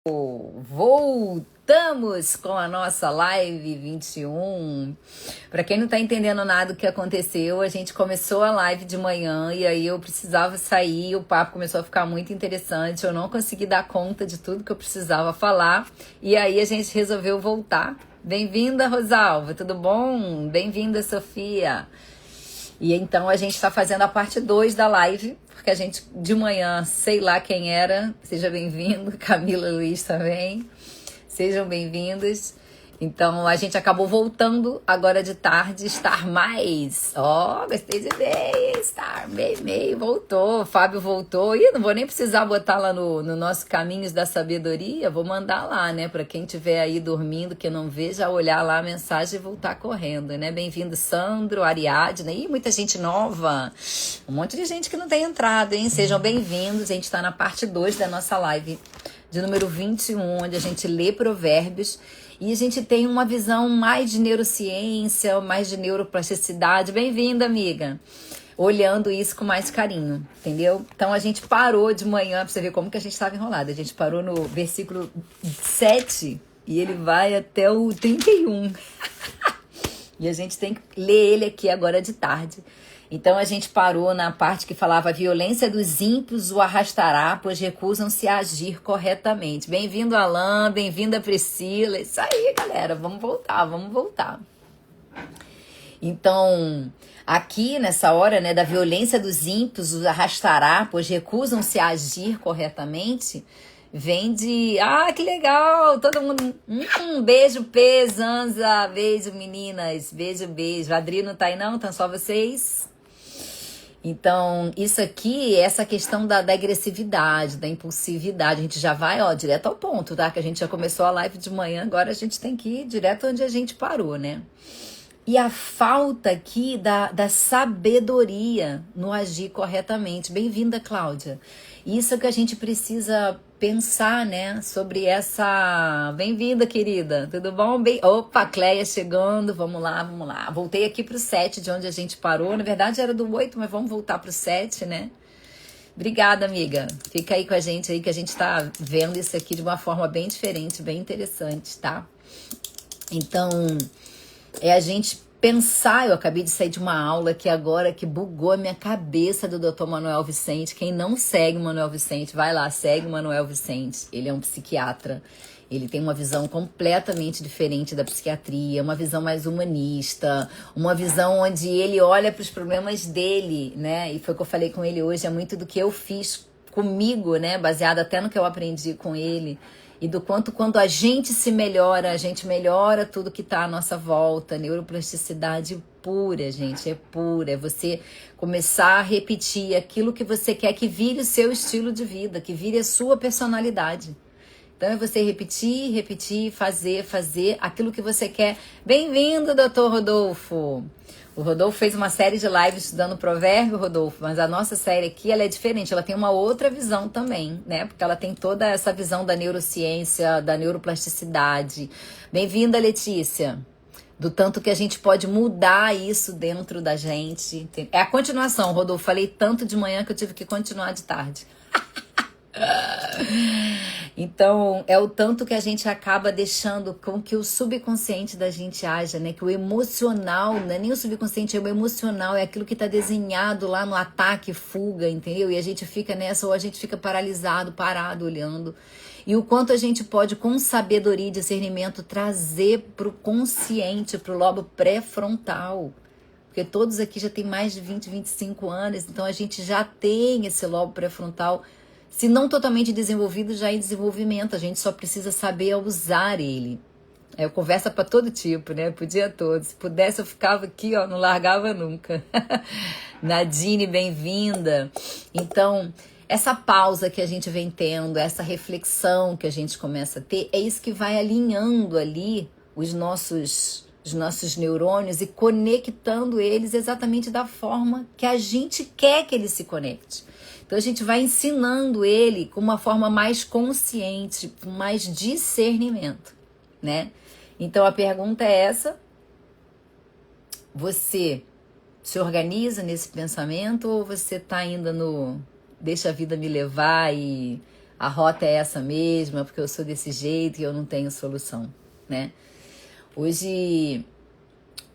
Voltamos com a nossa live 21. Para quem não tá entendendo nada do que aconteceu, a gente começou a live de manhã e aí eu precisava sair, o papo começou a ficar muito interessante, eu não consegui dar conta de tudo que eu precisava falar e aí a gente resolveu voltar. Bem-vinda, Rosalva, tudo bom? Bem-vinda, Sofia. E então a gente está fazendo a parte 2 da live, porque a gente de manhã, sei lá quem era, seja bem-vindo, Camila Luiz também, sejam bem-vindos. Então a gente acabou voltando agora de tarde, estar mais. Ó, gostei de ver, estar meio, voltou, Fábio voltou. E não vou nem precisar botar lá no nosso Caminhos da Sabedoria, vou mandar lá, né? Para quem estiver aí dormindo, que não vê, já olhar lá a mensagem e voltar correndo, né? Bem-vindo, Sandro, Ariadne, e muita gente nova. Um monte de gente que não tem entrado, hein? Sejam bem-vindos, a gente está na parte 2 da nossa live de número 21, onde a gente lê provérbios. E a gente tem uma visão mais de neurociência, mais de neuroplasticidade. Bem-vinda, amiga. Olhando isso com mais carinho, entendeu? Então a gente parou de manhã, pra você ver como que a gente estava enrolado. A gente parou no versículo 7 e ele vai até o 31. E a gente tem que ler ele aqui agora de tarde. Então a gente parou na parte que falava: a violência dos ímpios o arrastará, pois recusam-se a agir corretamente. Bem-vindo, Alain, bem-vinda, Priscila. Isso aí, galera, vamos voltar. Então, aqui nessa hora, né, da violência dos ímpios os arrastará, pois recusam-se a agir corretamente, vem de... Ah, que legal! Todo mundo... beijo, P, Zanza, beijo, meninas, beijo. A Adri não tá aí não, tá só vocês? Então, isso aqui, essa questão da agressividade, da impulsividade, a gente já vai, direto ao ponto, tá? Que a gente já começou a live de manhã, agora a gente tem que ir direto onde a gente parou, né? E a falta aqui da sabedoria no agir corretamente. Bem-vinda, Cláudia. Isso é que a gente precisa pensar, né? Sobre essa... Bem-vinda, querida. Tudo bom? Opa, Cleia chegando. Vamos lá. Voltei aqui pro 7, de onde a gente parou. Na verdade era do 8, mas vamos voltar pro 7, né? Obrigada, amiga. Fica aí com a gente aí, que a gente tá vendo isso aqui de uma forma bem diferente, bem interessante, tá? Então... a gente pensar. Eu acabei de sair de uma aula que agora que bugou a minha cabeça, do Dr. Manuel Vicente. Quem não segue o Manuel Vicente, vai lá, segue o Manuel Vicente. Ele é um psiquiatra. Ele tem uma visão completamente diferente da psiquiatria, uma visão mais humanista, uma visão onde ele olha para os problemas dele, né? E foi o que eu falei com ele hoje, é muito do que eu fiz comigo, né? Baseado até no que eu aprendi com ele. E do quanto quando a gente se melhora, a gente melhora tudo que está à nossa volta. Neuroplasticidade pura, gente, é pura. É você começar a repetir aquilo que você quer que vire o seu estilo de vida, que vire a sua personalidade. Então é você repetir, fazer aquilo que você quer. Bem-vindo, doutor Rodolfo! O Rodolfo fez uma série de lives estudando provérbio, Rodolfo, mas a nossa série aqui, ela é diferente, ela tem uma outra visão também, né? Porque ela tem toda essa visão da neurociência, da neuroplasticidade. Bem-vinda, Letícia! Do tanto que a gente pode mudar isso dentro da gente. É a continuação, Rodolfo. Falei tanto de manhã que eu tive que continuar de tarde. Então, é o tanto que a gente acaba deixando com que o subconsciente da gente haja, né? Que o emocional, não é nem o subconsciente, é o emocional, é aquilo que está desenhado lá no ataque, fuga, entendeu? E a gente fica nessa, ou a gente fica paralisado, parado, olhando. E o quanto a gente pode, com sabedoria e discernimento, trazer para o consciente, para o lobo pré-frontal. Porque todos aqui já têm mais de 20, 25 anos, então a gente já tem esse lobo pré-frontal, se não totalmente desenvolvido, já em desenvolvimento. A gente só precisa saber usar ele. Eu conversa para todo tipo, né? Pro dia todo. Se pudesse, eu ficava aqui, não largava nunca. Nadine, bem-vinda. Então, essa pausa que a gente vem tendo, essa reflexão que a gente começa a ter, é isso que vai alinhando ali os nossos neurônios e conectando eles exatamente da forma que a gente quer que eles se conectem. Então a gente vai ensinando ele com uma forma mais consciente, com mais discernimento, né? Então a pergunta é essa: você se organiza nesse pensamento ou você está ainda no deixa a vida me levar e a rota é essa mesma, porque eu sou desse jeito e eu não tenho solução, né? Hoje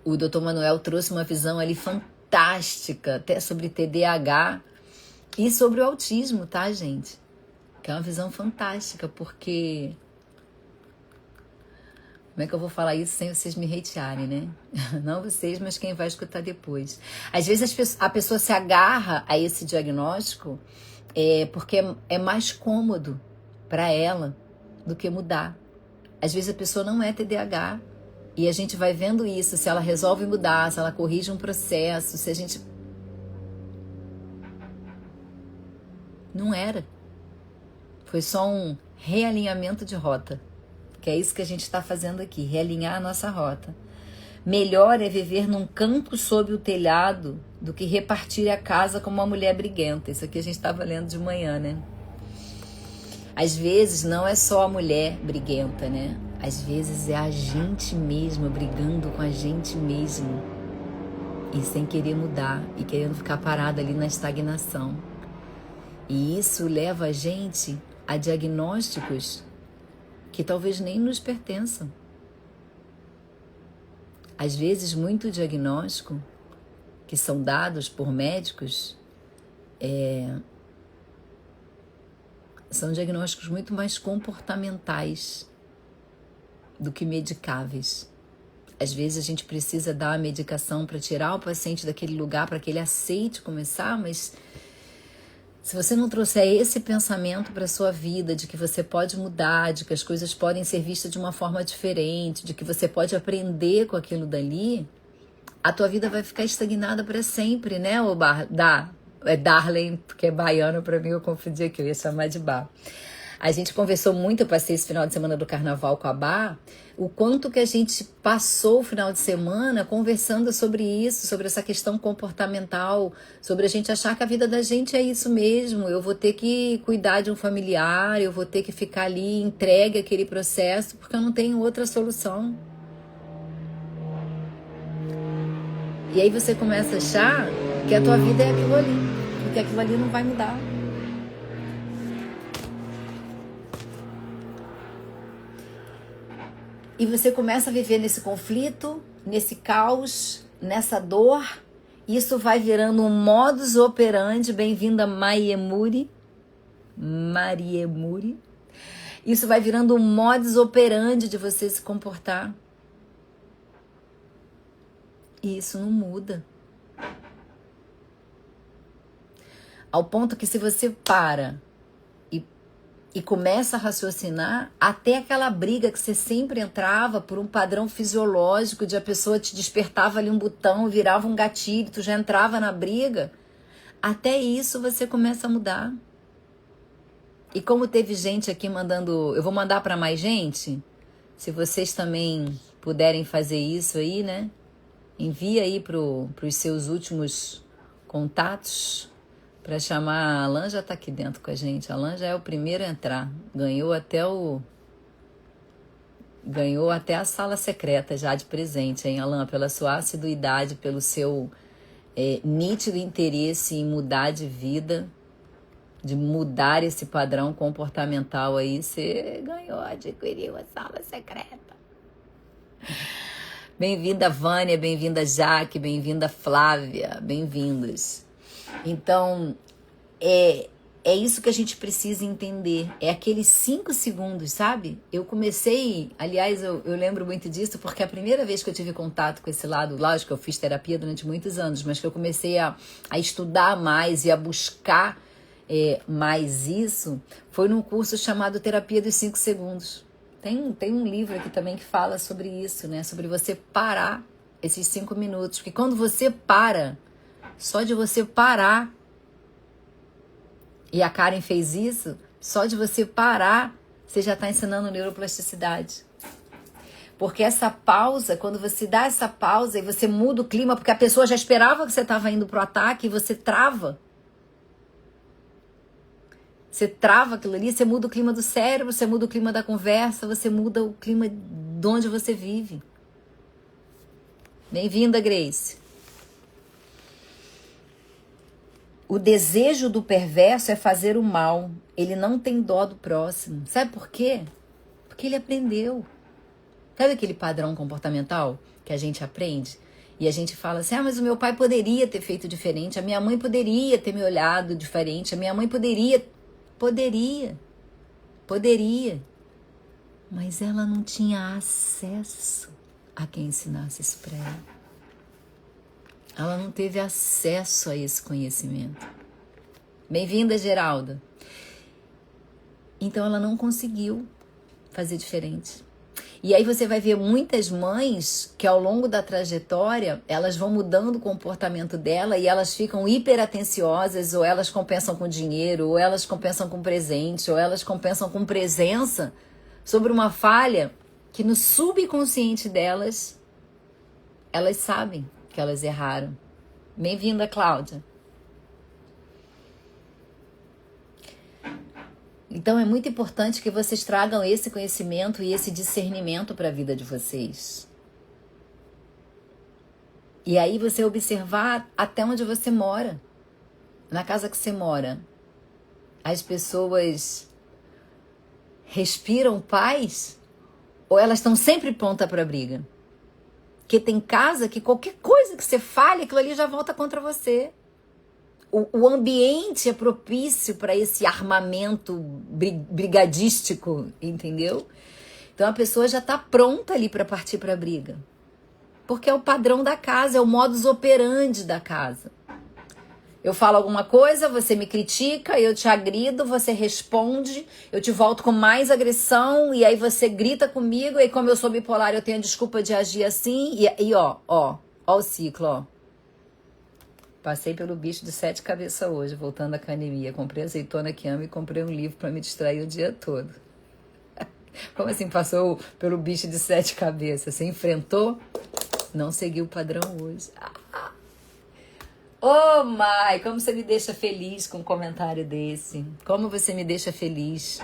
o Dr. Manuel trouxe uma visão ali fantástica, até sobre TDAH e sobre o autismo, tá, gente? Que é uma visão fantástica, porque... Como é que eu vou falar isso sem vocês me hatearem, né? Não vocês, mas quem vai escutar depois. Às vezes a pessoa se agarra a esse diagnóstico porque é mais cômodo para ela do que mudar. Às vezes a pessoa não é TDAH e a gente vai vendo isso, se ela resolve mudar, se ela corrige um processo, se a gente... Não era. Foi só um realinhamento de rota. Que é isso que a gente está fazendo aqui, realinhar a nossa rota. Melhor é viver num canto sob o telhado do que repartir a casa como uma mulher briguenta. Isso aqui a gente estava lendo de manhã, né? Às vezes não é só a mulher briguenta, né? Às vezes é a gente mesmo brigando com a gente mesmo e sem querer mudar e querendo ficar parado ali na estagnação. E isso leva a gente a diagnósticos que talvez nem nos pertençam. Às vezes, muito diagnóstico que são dados por médicos são diagnósticos muito mais comportamentais do que medicáveis. Às vezes a gente precisa dar a medicação para tirar o paciente daquele lugar, para que ele aceite começar, mas se você não trouxer esse pensamento para a sua vida, de que você pode mudar, de que as coisas podem ser vistas de uma forma diferente, de que você pode aprender com aquilo dali, a tua vida vai ficar estagnada para sempre, né? Darlene, porque é baiano, para mim eu confundi aqui, eu ia chamar de Bar. A gente conversou muito, eu passei esse final de semana do carnaval com a Bar, o quanto que a gente passou o final de semana conversando sobre isso, sobre essa questão comportamental, sobre a gente achar que a vida da gente é isso mesmo, eu vou ter que cuidar de um familiar, eu vou ter que ficar ali entregue àquele processo, porque eu não tenho outra solução. E aí você começa a achar que a tua vida é aquilo ali, porque aquilo ali não vai mudar. E você começa a viver nesse conflito, nesse caos, nessa dor. Isso vai virando um modus operandi. Bem-vinda, Mariemuri. Isso vai virando um modus operandi de você se comportar. E isso não muda. Ao ponto que se você para e começa a raciocinar, até aquela briga que você sempre entrava por um padrão fisiológico de a pessoa te despertava ali um botão, virava um gatilho, tu já entrava na briga, até isso você começa a mudar. E como teve gente aqui mandando, eu vou mandar para mais gente, se vocês também puderem fazer isso aí, né? Envia aí pros seus últimos contatos, para chamar. A Alan já tá aqui dentro com a gente. A Alan já é o primeiro a entrar. Ganhou até a sala secreta já de presente, hein, Alan? Pela sua assiduidade, pelo seu nítido interesse em mudar de vida, de mudar esse padrão comportamental aí. Você ganhou, adquiriu a sala secreta. Bem-vinda, Vânia. Bem-vinda, Jaque. Bem-vinda, Flávia. Bem-vindos. Então, é isso que a gente precisa entender. É aqueles 5 segundos, sabe? Eu comecei, aliás, eu lembro muito disso, porque a primeira vez que eu tive contato com esse lado, lógico, eu fiz terapia durante muitos anos, mas que eu comecei a estudar mais e a buscar mais isso, foi num curso chamado Terapia dos 5 Segundos. Tem um livro aqui também que fala sobre isso, né? Sobre você parar esses 5 minutos. Porque quando você para, só de você parar, e a Karen fez isso, só de você parar, você já está ensinando neuroplasticidade. Porque essa pausa, quando você dá essa pausa e você muda o clima, porque a pessoa já esperava que você estava indo para o ataque e você trava. Você trava aquilo ali, você muda o clima do cérebro, você muda o clima da conversa, você muda o clima de onde você vive. Bem-vinda, Grace. O desejo do perverso é fazer o mal. Ele não tem dó do próximo. Sabe por quê? Porque ele aprendeu. Sabe aquele padrão comportamental que a gente aprende? E a gente fala assim, mas o meu pai poderia ter feito diferente, a minha mãe poderia ter me olhado diferente, a minha mãe poderia. Poderia. Mas ela não tinha acesso a quem ensinasse isso para ela. Ela não teve acesso a esse conhecimento. Bem-vinda, Geralda. Então ela não conseguiu fazer diferente. E aí você vai ver muitas mães que ao longo da trajetória, elas vão mudando o comportamento dela e elas ficam hiperatenciosas, ou elas compensam com dinheiro, ou elas compensam com presente, ou elas compensam com presença sobre uma falha que no subconsciente delas, elas sabem que elas erraram. Bem-vinda, Cláudia. Então é muito importante que vocês tragam esse conhecimento e esse discernimento para a vida de vocês. E aí você observar até onde você mora. Na casa que você mora, as pessoas respiram paz? Ou elas estão sempre prontas para briga? Porque tem casa que qualquer coisa que você fale, aquilo ali já volta contra você. O ambiente é propício para esse armamento brigadístico, entendeu? Então a pessoa já está pronta ali para partir para a briga. Porque é o padrão da casa, é o modus operandi da casa. Eu falo alguma coisa, você me critica, eu te agrido, você responde, eu te volto com mais agressão, e aí você grita comigo, e como eu sou bipolar, eu tenho a desculpa de agir assim, e ó o ciclo, ó. Passei pelo bicho de 7 cabeças hoje, voltando à academia. Comprei azeitona que amo e comprei um livro para me distrair o dia todo. Como assim passou pelo bicho de 7 cabeças? Você enfrentou? Não seguiu o padrão hoje. Oh, Mai, como você me deixa feliz com um comentário desse. Como você me deixa feliz.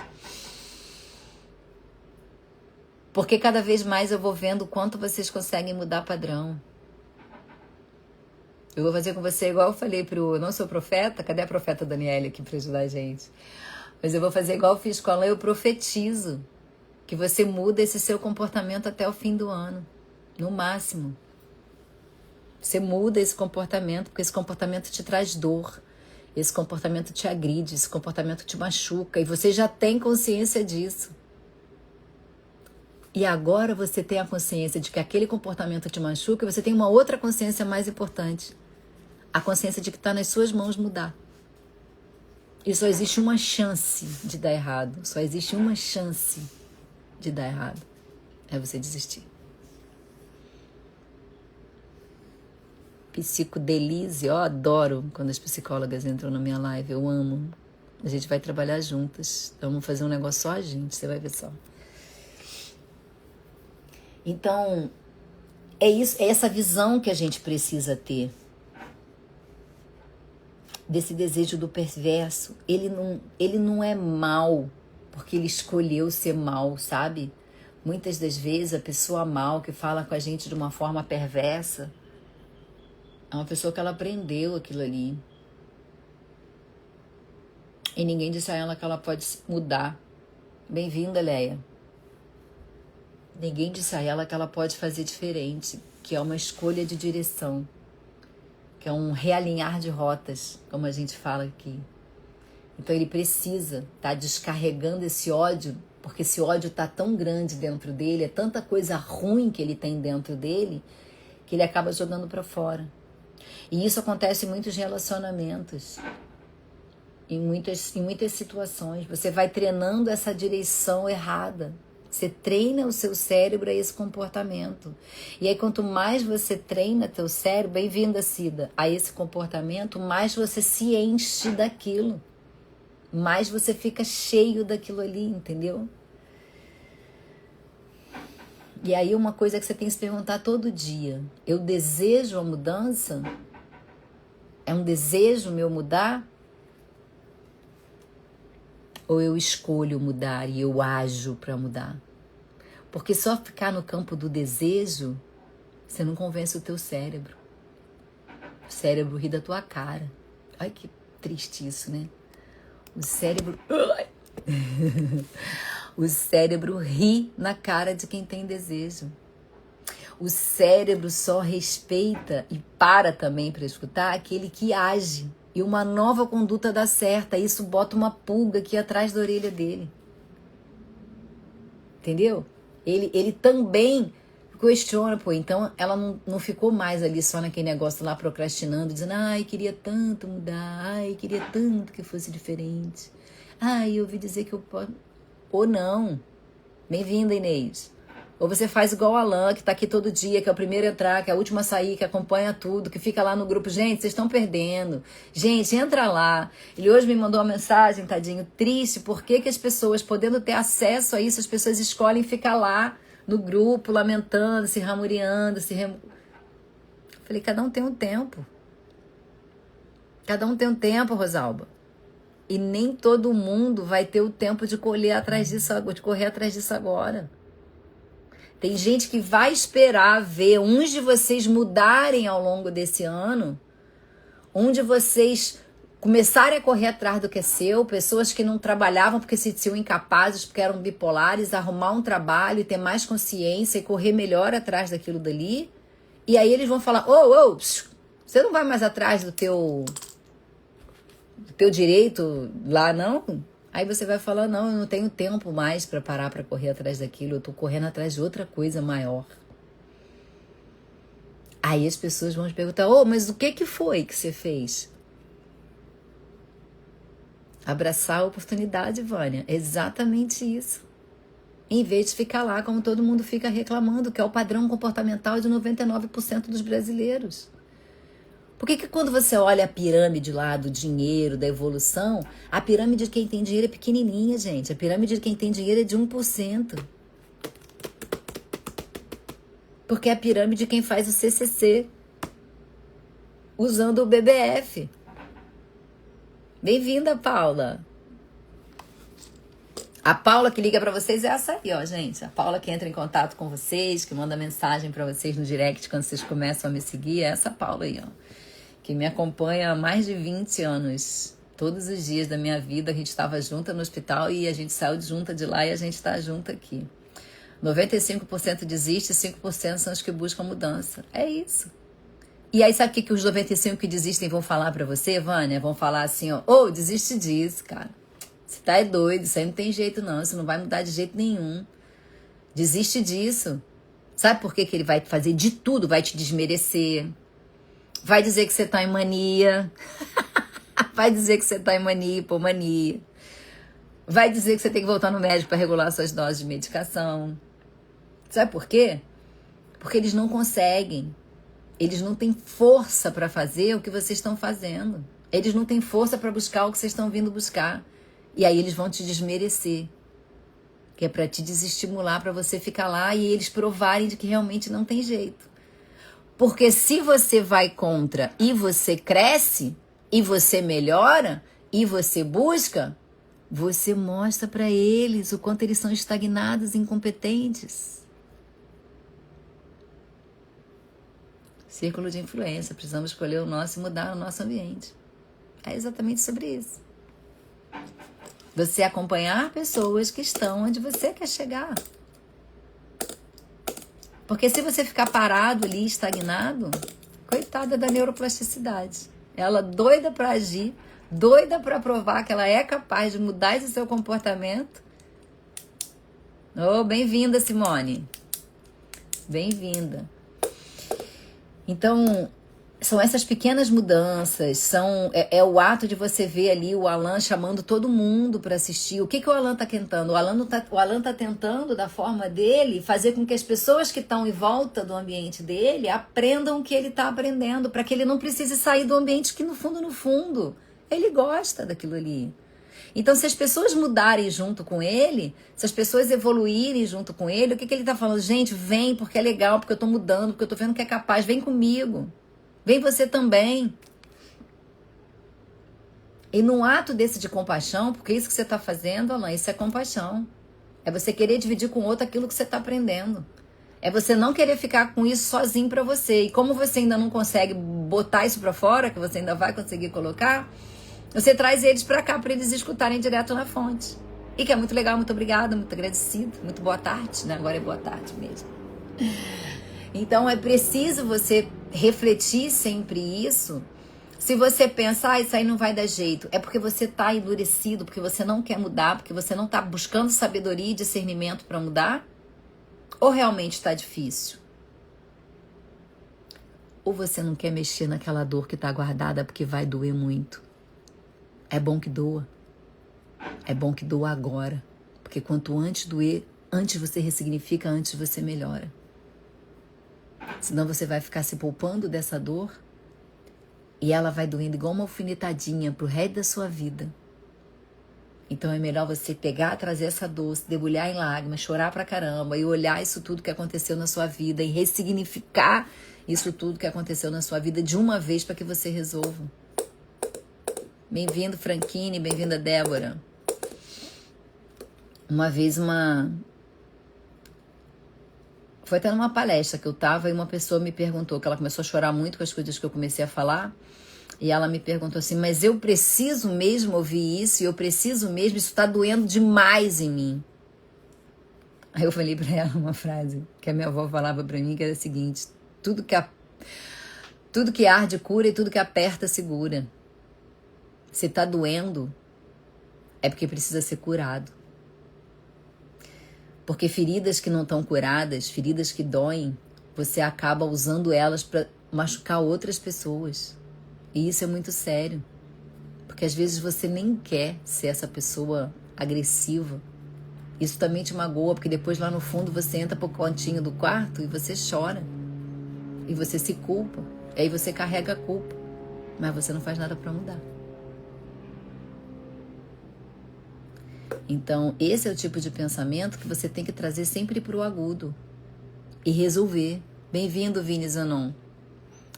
Porque cada vez mais eu vou vendo o quanto vocês conseguem mudar padrão. Eu vou fazer com você igual eu falei pro... Não sou profeta? Cadê a profeta Daniela aqui pra ajudar a gente? Mas eu vou fazer igual eu fiz com ela. Eu profetizo que você muda esse seu comportamento até o fim do ano. No máximo. Você muda esse comportamento, porque esse comportamento te traz dor. Esse comportamento te agride, esse comportamento te machuca. E você já tem consciência disso. E agora você tem a consciência de que aquele comportamento te machuca e você tem uma outra consciência mais importante. A consciência de que está nas suas mãos mudar. E só existe uma chance de dar errado. Só existe uma chance de dar errado. É você desistir. Psicodelise, eu adoro quando as psicólogas entram na minha live. Eu amo. A gente vai trabalhar juntas. Então vamos fazer um negócio só a gente, você vai ver só. Então, é essa visão que a gente precisa ter. Desse desejo do perverso. Ele não é mal porque ele escolheu ser mal, sabe? Muitas das vezes a pessoa mal que fala com a gente de uma forma perversa é uma pessoa que ela aprendeu aquilo ali. E ninguém disse a ela que ela pode mudar. Bem-vinda, Leia. Ninguém disse a ela que ela pode fazer diferente, que é uma escolha de direção. Que é um realinhar de rotas, como a gente fala aqui. Então ele precisa estar descarregando esse ódio, porque esse ódio está tão grande dentro dele, é tanta coisa ruim que ele tem dentro dele, que ele acaba jogando para fora. E isso acontece em muitos relacionamentos, em muitas situações. Você vai treinando essa direção errada. Você treina o seu cérebro a esse comportamento. E aí, quanto mais você treina teu cérebro, bem-vinda, Cida, a esse comportamento, mais você se enche daquilo. Mais você fica cheio daquilo ali, entendeu? E aí, uma coisa que você tem que se perguntar todo dia. Eu desejo a mudança? É um desejo meu mudar? Ou eu escolho mudar e eu ajo para mudar? Porque só ficar no campo do desejo, você não convence o teu cérebro. O cérebro ri da tua cara. Ai, que triste isso, né? O cérebro... O cérebro ri na cara de quem tem desejo. O cérebro só respeita e para também para escutar aquele que age. E uma nova conduta dá certa. Isso bota uma pulga aqui atrás da orelha dele. Entendeu? Ele também questiona, pô. Então ela não ficou mais ali só naquele negócio lá procrastinando, dizendo, ai, queria tanto mudar, ai, queria tanto que fosse diferente. Ai, eu ouvi dizer que eu posso... Ou não. Bem-vinda, Inês. Ou você faz igual o Alan, que tá aqui todo dia, que é o primeiro a entrar, que é a última a sair, que acompanha tudo, que fica lá no grupo. Gente, vocês estão perdendo. Gente, entra lá. Ele hoje me mandou uma mensagem, tadinho, triste. Por que que as pessoas, podendo ter acesso a isso, as pessoas escolhem ficar lá no grupo, lamentando, se ramuriando, Falei, cada um tem um tempo. Cada um tem um tempo, Rosalba. E nem todo mundo vai ter o tempo de correr atrás disso agora. Tem gente que vai esperar ver uns de vocês mudarem ao longo desse ano, um de vocês começarem a correr atrás do que é seu, pessoas que não trabalhavam porque se sentiam incapazes, porque eram bipolares, arrumar um trabalho e ter mais consciência e correr melhor atrás daquilo dali. E aí eles vão falar, você não vai mais atrás do teu direito lá, não? Aí você vai falar, não, eu não tenho tempo mais para parar para correr atrás daquilo, eu tô correndo atrás de outra coisa maior. Aí as pessoas vão te perguntar, mas o que foi que você fez? Abraçar a oportunidade, Vânia, exatamente isso. Em vez de ficar lá como todo mundo fica reclamando, que é o padrão comportamental de 99% dos brasileiros. Por que quando você olha a pirâmide lá do dinheiro, da evolução, a pirâmide de quem tem dinheiro é pequenininha, gente. A pirâmide de quem tem dinheiro é de 1%. Porque é a pirâmide de quem faz o CCC, usando o BBF. Bem-vinda, Paula. A Paula que liga pra vocês é essa aí, ó, gente. A Paula que entra em contato com vocês, que manda mensagem pra vocês no direct quando vocês começam a me seguir, é essa Paula aí, ó. Que me acompanha há mais de 20 anos. Todos os dias da minha vida, a gente estava junta no hospital e a gente saiu junta de lá e a gente está junto aqui. 95% desiste e 5% são os que buscam mudança. É isso. E aí sabe o que os 95% que desistem vão falar pra você, Vânia? Vão falar assim, ó, desiste disso, cara. Você tá doido, isso aí não tem jeito não, isso não vai mudar de jeito nenhum. Desiste disso. Sabe por que ele vai fazer de tudo? Vai te desmerecer. Vai dizer que você tá em mania. Vai dizer que você tá em mania, hipomania. Vai dizer que você tem que voltar no médico para regular suas doses de medicação. Sabe por quê? Porque eles não conseguem. Eles não têm força para fazer o que vocês estão fazendo. Eles não têm força para buscar o que vocês estão vindo buscar. E aí eles vão te desmerecer. Que é para te desestimular, para você ficar lá e eles provarem de que realmente não tem jeito. Porque se você vai contra e você cresce, e você melhora, e você busca, você mostra para eles o quanto eles são estagnados e incompetentes. Círculo de influência, precisamos escolher o nosso e mudar o nosso ambiente. É exatamente sobre isso. Você acompanhar pessoas que estão onde você quer chegar. Porque se você ficar parado ali, estagnado, coitada da neuroplasticidade. Ela doida para agir, doida para provar que ela é capaz de mudar esse seu comportamento. Bem-vinda, Simone. Bem-vinda. Então, são essas pequenas mudanças, é o ato de você ver ali o Alan chamando todo mundo para assistir. O que o Alan está tentando? O Alan tá tentando, da forma dele, fazer com que as pessoas que estão em volta do ambiente dele aprendam o que ele está aprendendo, para que ele não precise sair do ambiente que, no fundo, ele gosta daquilo ali. Então, se as pessoas mudarem junto com ele, se as pessoas evoluírem junto com ele, o que ele está falando? Gente, vem, porque é legal, porque eu estou mudando, porque eu estou vendo que é capaz, vem comigo. Vem você também. E num ato desse de compaixão, porque isso que você está fazendo, Alan, isso é compaixão. É você querer dividir com o outro aquilo que você está aprendendo. É você não querer ficar com isso sozinho para você. E como você ainda não consegue botar isso para fora, que você ainda vai conseguir colocar, Você traz eles para cá para eles escutarem direto na fonte. E que é muito legal, muito obrigada, muito agradecido, muito boa tarde, né? Agora é boa tarde mesmo. Então é preciso você refletir sempre isso. Se você pensa, isso aí não vai dar jeito, é porque você está endurecido, porque você não quer mudar, porque você não está buscando sabedoria e discernimento para mudar? Ou realmente está difícil? Ou você não quer mexer naquela dor que está guardada porque vai doer muito? É bom que doa. É bom que doa agora. Porque quanto antes doer, antes você ressignifica, antes você melhora. Senão você vai ficar se poupando dessa dor e ela vai doendo igual uma alfinetadinha pro resto da sua vida. Então é melhor você pegar, trazer essa dor, se debulhar em lágrimas, chorar pra caramba e olhar isso tudo que aconteceu na sua vida e ressignificar isso tudo que aconteceu na sua vida de uma vez para que você resolva. Bem-vindo, Franquine, bem-vinda, Débora. Uma vez foi até numa palestra que eu tava e uma pessoa me perguntou, que ela começou a chorar muito com as coisas que eu comecei a falar, e ela me perguntou assim, mas eu preciso mesmo ouvir isso, e eu preciso mesmo, isso tá doendo demais em mim. Aí eu falei pra ela uma frase que a minha avó falava pra mim, que era a seguinte, tudo que arde cura e tudo que aperta segura. Se tá doendo, é porque precisa ser curado. Porque feridas que não estão curadas, feridas que doem, você acaba usando elas para machucar outras pessoas. E isso é muito sério. Porque às vezes você nem quer ser essa pessoa agressiva. Isso também te magoa, porque depois lá no fundo você entra pro cantinho do quarto e você chora. E você se culpa. E aí você carrega a culpa. Mas você não faz nada para mudar. Então, esse é o tipo de pensamento que você tem que trazer sempre para o agudo e resolver. Bem-vindo, Vini Zanon.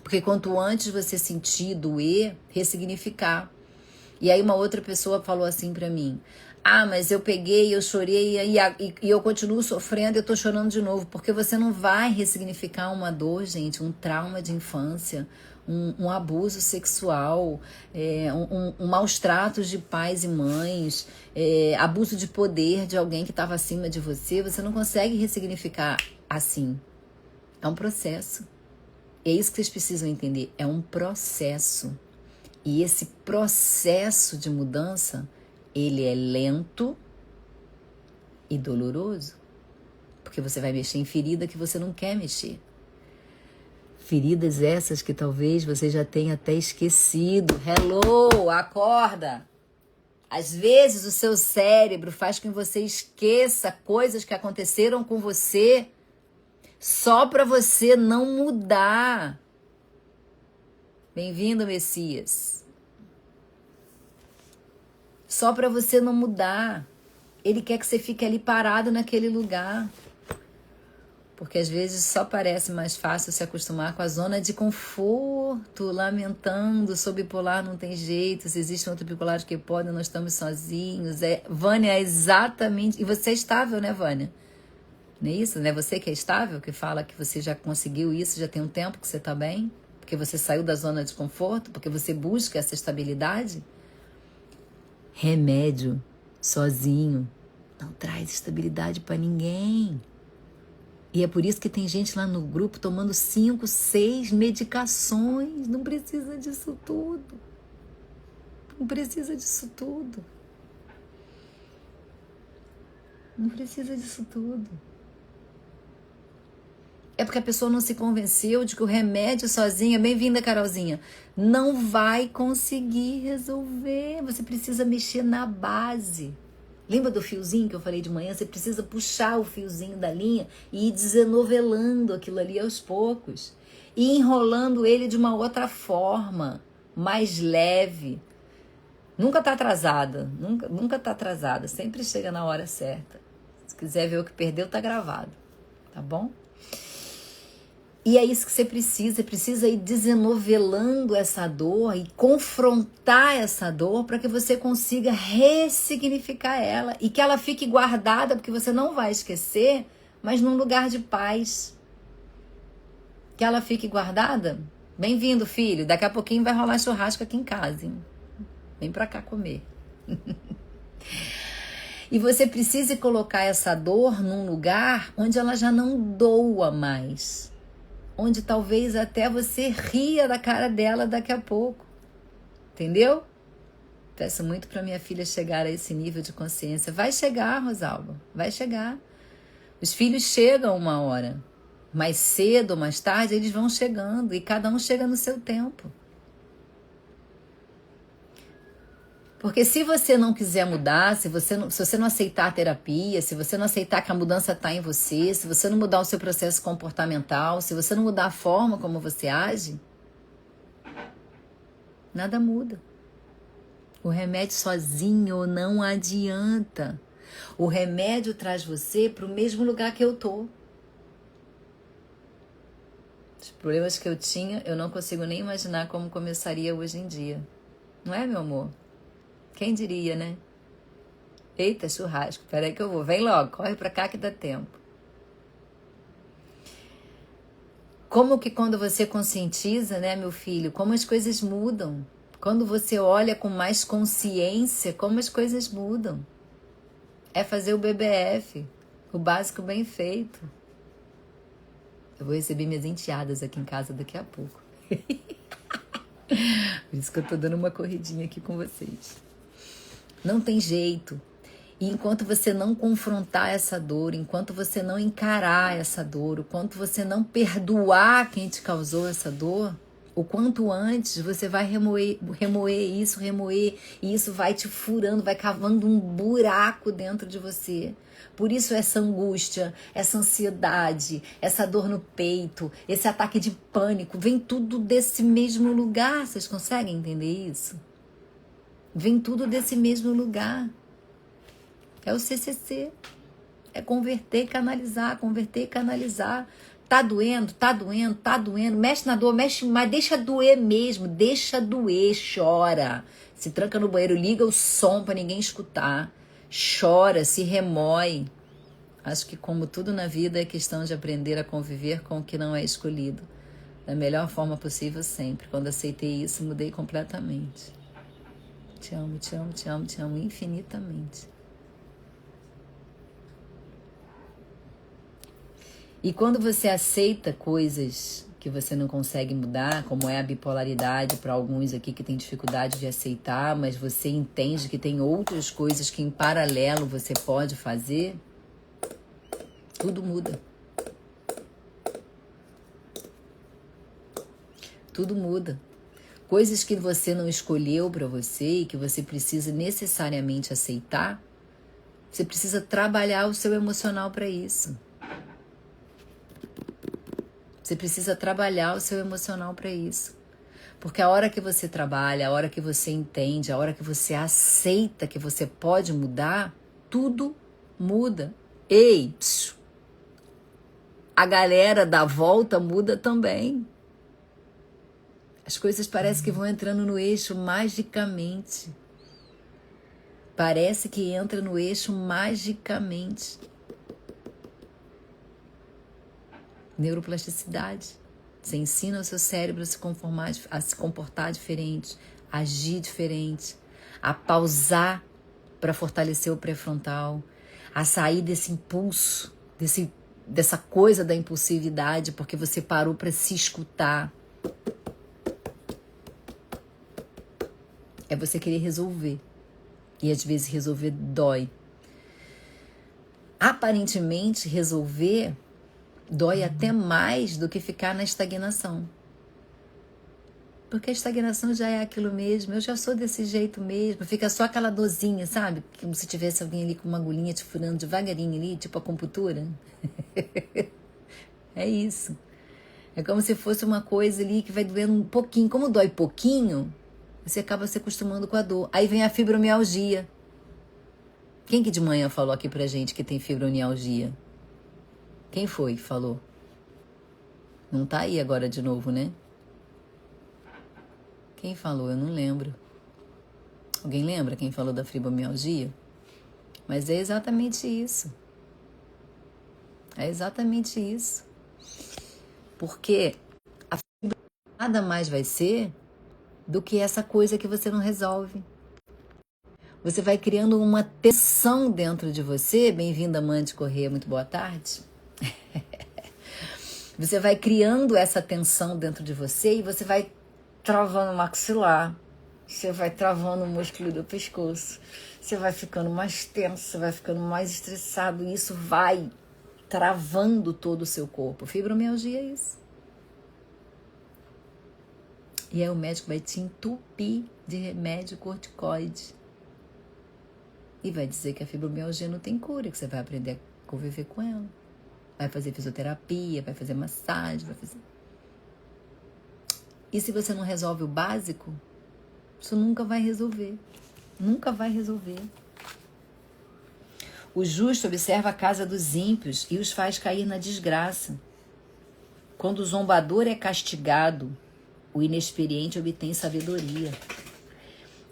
Porque quanto antes você sentir, doer, ressignificar. E aí uma outra pessoa falou assim para mim, mas eu peguei, eu chorei e eu continuo sofrendo e eu tô chorando de novo. Porque você não vai ressignificar uma dor, gente, um trauma de infância, um abuso sexual, maus tratos de pais e mães, abuso de poder de alguém que estava acima de você. Você não consegue ressignificar assim. É um processo. É isso que vocês precisam entender. É um processo. E esse processo de mudança, ele é lento e doloroso. Porque você vai mexer em ferida que você não quer mexer. Feridas essas que talvez você já tenha até esquecido. Hello, acorda! Às vezes o seu cérebro faz com que você esqueça coisas que aconteceram com você só para você não mudar. Bem-vindo, Messias. Só para você não mudar. Ele quer que você fique ali parado naquele lugar. Porque às vezes só parece mais fácil se acostumar com a zona de conforto, lamentando, sou bipolar, não tem jeito, se existem outros bipolares que podem, nós estamos sozinhos. Vânia, é exatamente... E você é estável, né, Vânia? Não é isso? Não é você que é estável, que fala que você já conseguiu isso, já tem um tempo que você está bem? Porque você saiu da zona de conforto? Porque você busca essa estabilidade? Remédio, sozinho, não traz estabilidade para ninguém. E é por isso que tem gente lá no grupo tomando 5, 6 medicações. Não precisa disso tudo. Não precisa disso tudo. Não precisa disso tudo. É porque a pessoa não se convenceu de que o remédio sozinha, bem-vinda, Carolzinha, não vai conseguir resolver. Você precisa mexer na base. Lembra do fiozinho que eu falei de manhã? Você precisa puxar o fiozinho da linha e ir desenovelando aquilo ali aos poucos. E enrolando ele de uma outra forma, mais leve. Nunca tá atrasada, nunca tá atrasada. Sempre chega na hora certa. Se quiser ver o que perdeu, tá gravado. Tá bom? E é isso que você precisa ir desenovelando essa dor e confrontar essa dor para que você consiga ressignificar ela e que ela fique guardada, porque você não vai esquecer, mas num lugar de paz. Que ela fique guardada? Bem-vindo, filho. Daqui a pouquinho vai rolar churrasco aqui em casa, hein? Vem pra cá comer. E você precisa colocar essa dor num lugar onde ela já não doa mais. Onde talvez até você ria da cara dela daqui a pouco. Entendeu? Peço muito para minha filha chegar a esse nível de consciência. Vai chegar, Rosalba, vai chegar. Os filhos chegam uma hora. Mais cedo ou mais tarde, eles vão chegando. E cada um chega no seu tempo. Porque se você não quiser mudar, se você não aceitar a terapia, se você não aceitar que a mudança está em você, se você não mudar o seu processo comportamental, se você não mudar a forma como você age, nada muda. O remédio sozinho não adianta. O remédio traz você para o mesmo lugar que eu tô. Os problemas que eu tinha, eu não consigo nem imaginar como começaria hoje em dia. Não é, meu amor? Quem diria, né? Eita, churrasco. Peraí que eu vou. Vem logo, corre pra cá que dá tempo. Como que quando você conscientiza, né, meu filho, como as coisas mudam. Quando você olha com mais consciência, como as coisas mudam. É fazer o BBF, o básico bem feito. Eu vou receber minhas enteadas aqui em casa daqui a pouco. Por isso que eu tô dando uma corridinha aqui com vocês. Não tem jeito. E enquanto você não confrontar essa dor, enquanto você não encarar essa dor, enquanto você não perdoar quem te causou essa dor, o quanto antes você vai remoer isso, e isso vai te furando, vai cavando um buraco dentro de você. Por isso essa angústia, essa ansiedade, essa dor no peito, esse ataque de pânico, vem tudo desse mesmo lugar. Vocês conseguem entender isso? Vem tudo desse mesmo lugar. É o CCC. É converter e canalizar, converter e canalizar. Tá doendo, tá doendo, tá doendo. Mexe na dor, mexe mais. Deixa doer mesmo, deixa doer, chora. Se tranca no banheiro, liga o som pra ninguém escutar. Chora, se remói. Acho que como tudo na vida é questão de aprender a conviver com o que não é escolhido. Da melhor forma possível sempre. Quando aceitei isso, mudei completamente. Te amo, te amo, te amo, te amo infinitamente. E quando você aceita coisas que você não consegue mudar, como é a bipolaridade para alguns aqui que tem dificuldade de aceitar, mas você entende que tem outras coisas que em paralelo você pode fazer, tudo muda. Tudo muda. Coisas que você não escolheu para você e que você precisa necessariamente aceitar, você precisa trabalhar o seu emocional para isso. Você precisa trabalhar o seu emocional para isso. Porque a hora que você trabalha, a hora que você entende, a hora que você aceita que você pode mudar, tudo muda. Ei, a galera da volta muda também. As coisas parecem que vão entrando no eixo magicamente. Parece que entra no eixo magicamente. Neuroplasticidade. Você ensina o seu cérebro a se comportar diferente, a agir diferente, a pausar para fortalecer o pré-frontal, a sair desse impulso, dessa coisa da impulsividade, porque você parou para se escutar. É você querer resolver. E às vezes resolver dói. Aparentemente, resolver dói até mais do que ficar na estagnação. Porque a estagnação já é aquilo mesmo. Eu já sou desse jeito mesmo. Fica só aquela dorzinha, sabe? Como se tivesse alguém ali com uma agulhinha te furando devagarinho ali, tipo acupuntura. É isso. É como se fosse uma coisa ali que vai doendo um pouquinho. Como dói pouquinho, você acaba se acostumando com a dor. Aí vem a fibromialgia. Quem que de manhã falou aqui pra gente que tem fibromialgia? Quem foi que falou? Não tá aí agora de novo, né? Quem falou? Eu não lembro. Alguém lembra quem falou da fibromialgia? Mas é exatamente isso. É exatamente isso. Porque a fibromialgia nada mais vai ser do que essa coisa que você não resolve. Você vai criando uma tensão dentro de você. Bem-vinda, Amante Corrêa, muito boa tarde. Você vai criando essa tensão dentro de você e você vai travando o maxilar. Você vai travando o músculo do pescoço. Você vai ficando mais tenso, você vai ficando mais estressado. E isso vai travando todo o seu corpo. Fibromialgia é isso. E aí o médico vai te entupir de remédio corticoide. E vai dizer que a fibromialgia não tem cura, que você vai aprender a conviver com ela. Vai fazer fisioterapia, vai fazer massagem, vai fazer... E se você não resolve o básico, isso nunca vai resolver. Nunca vai resolver. O justo observa a casa dos ímpios e os faz cair na desgraça. Quando o zombador é castigado, o inexperiente obtém sabedoria.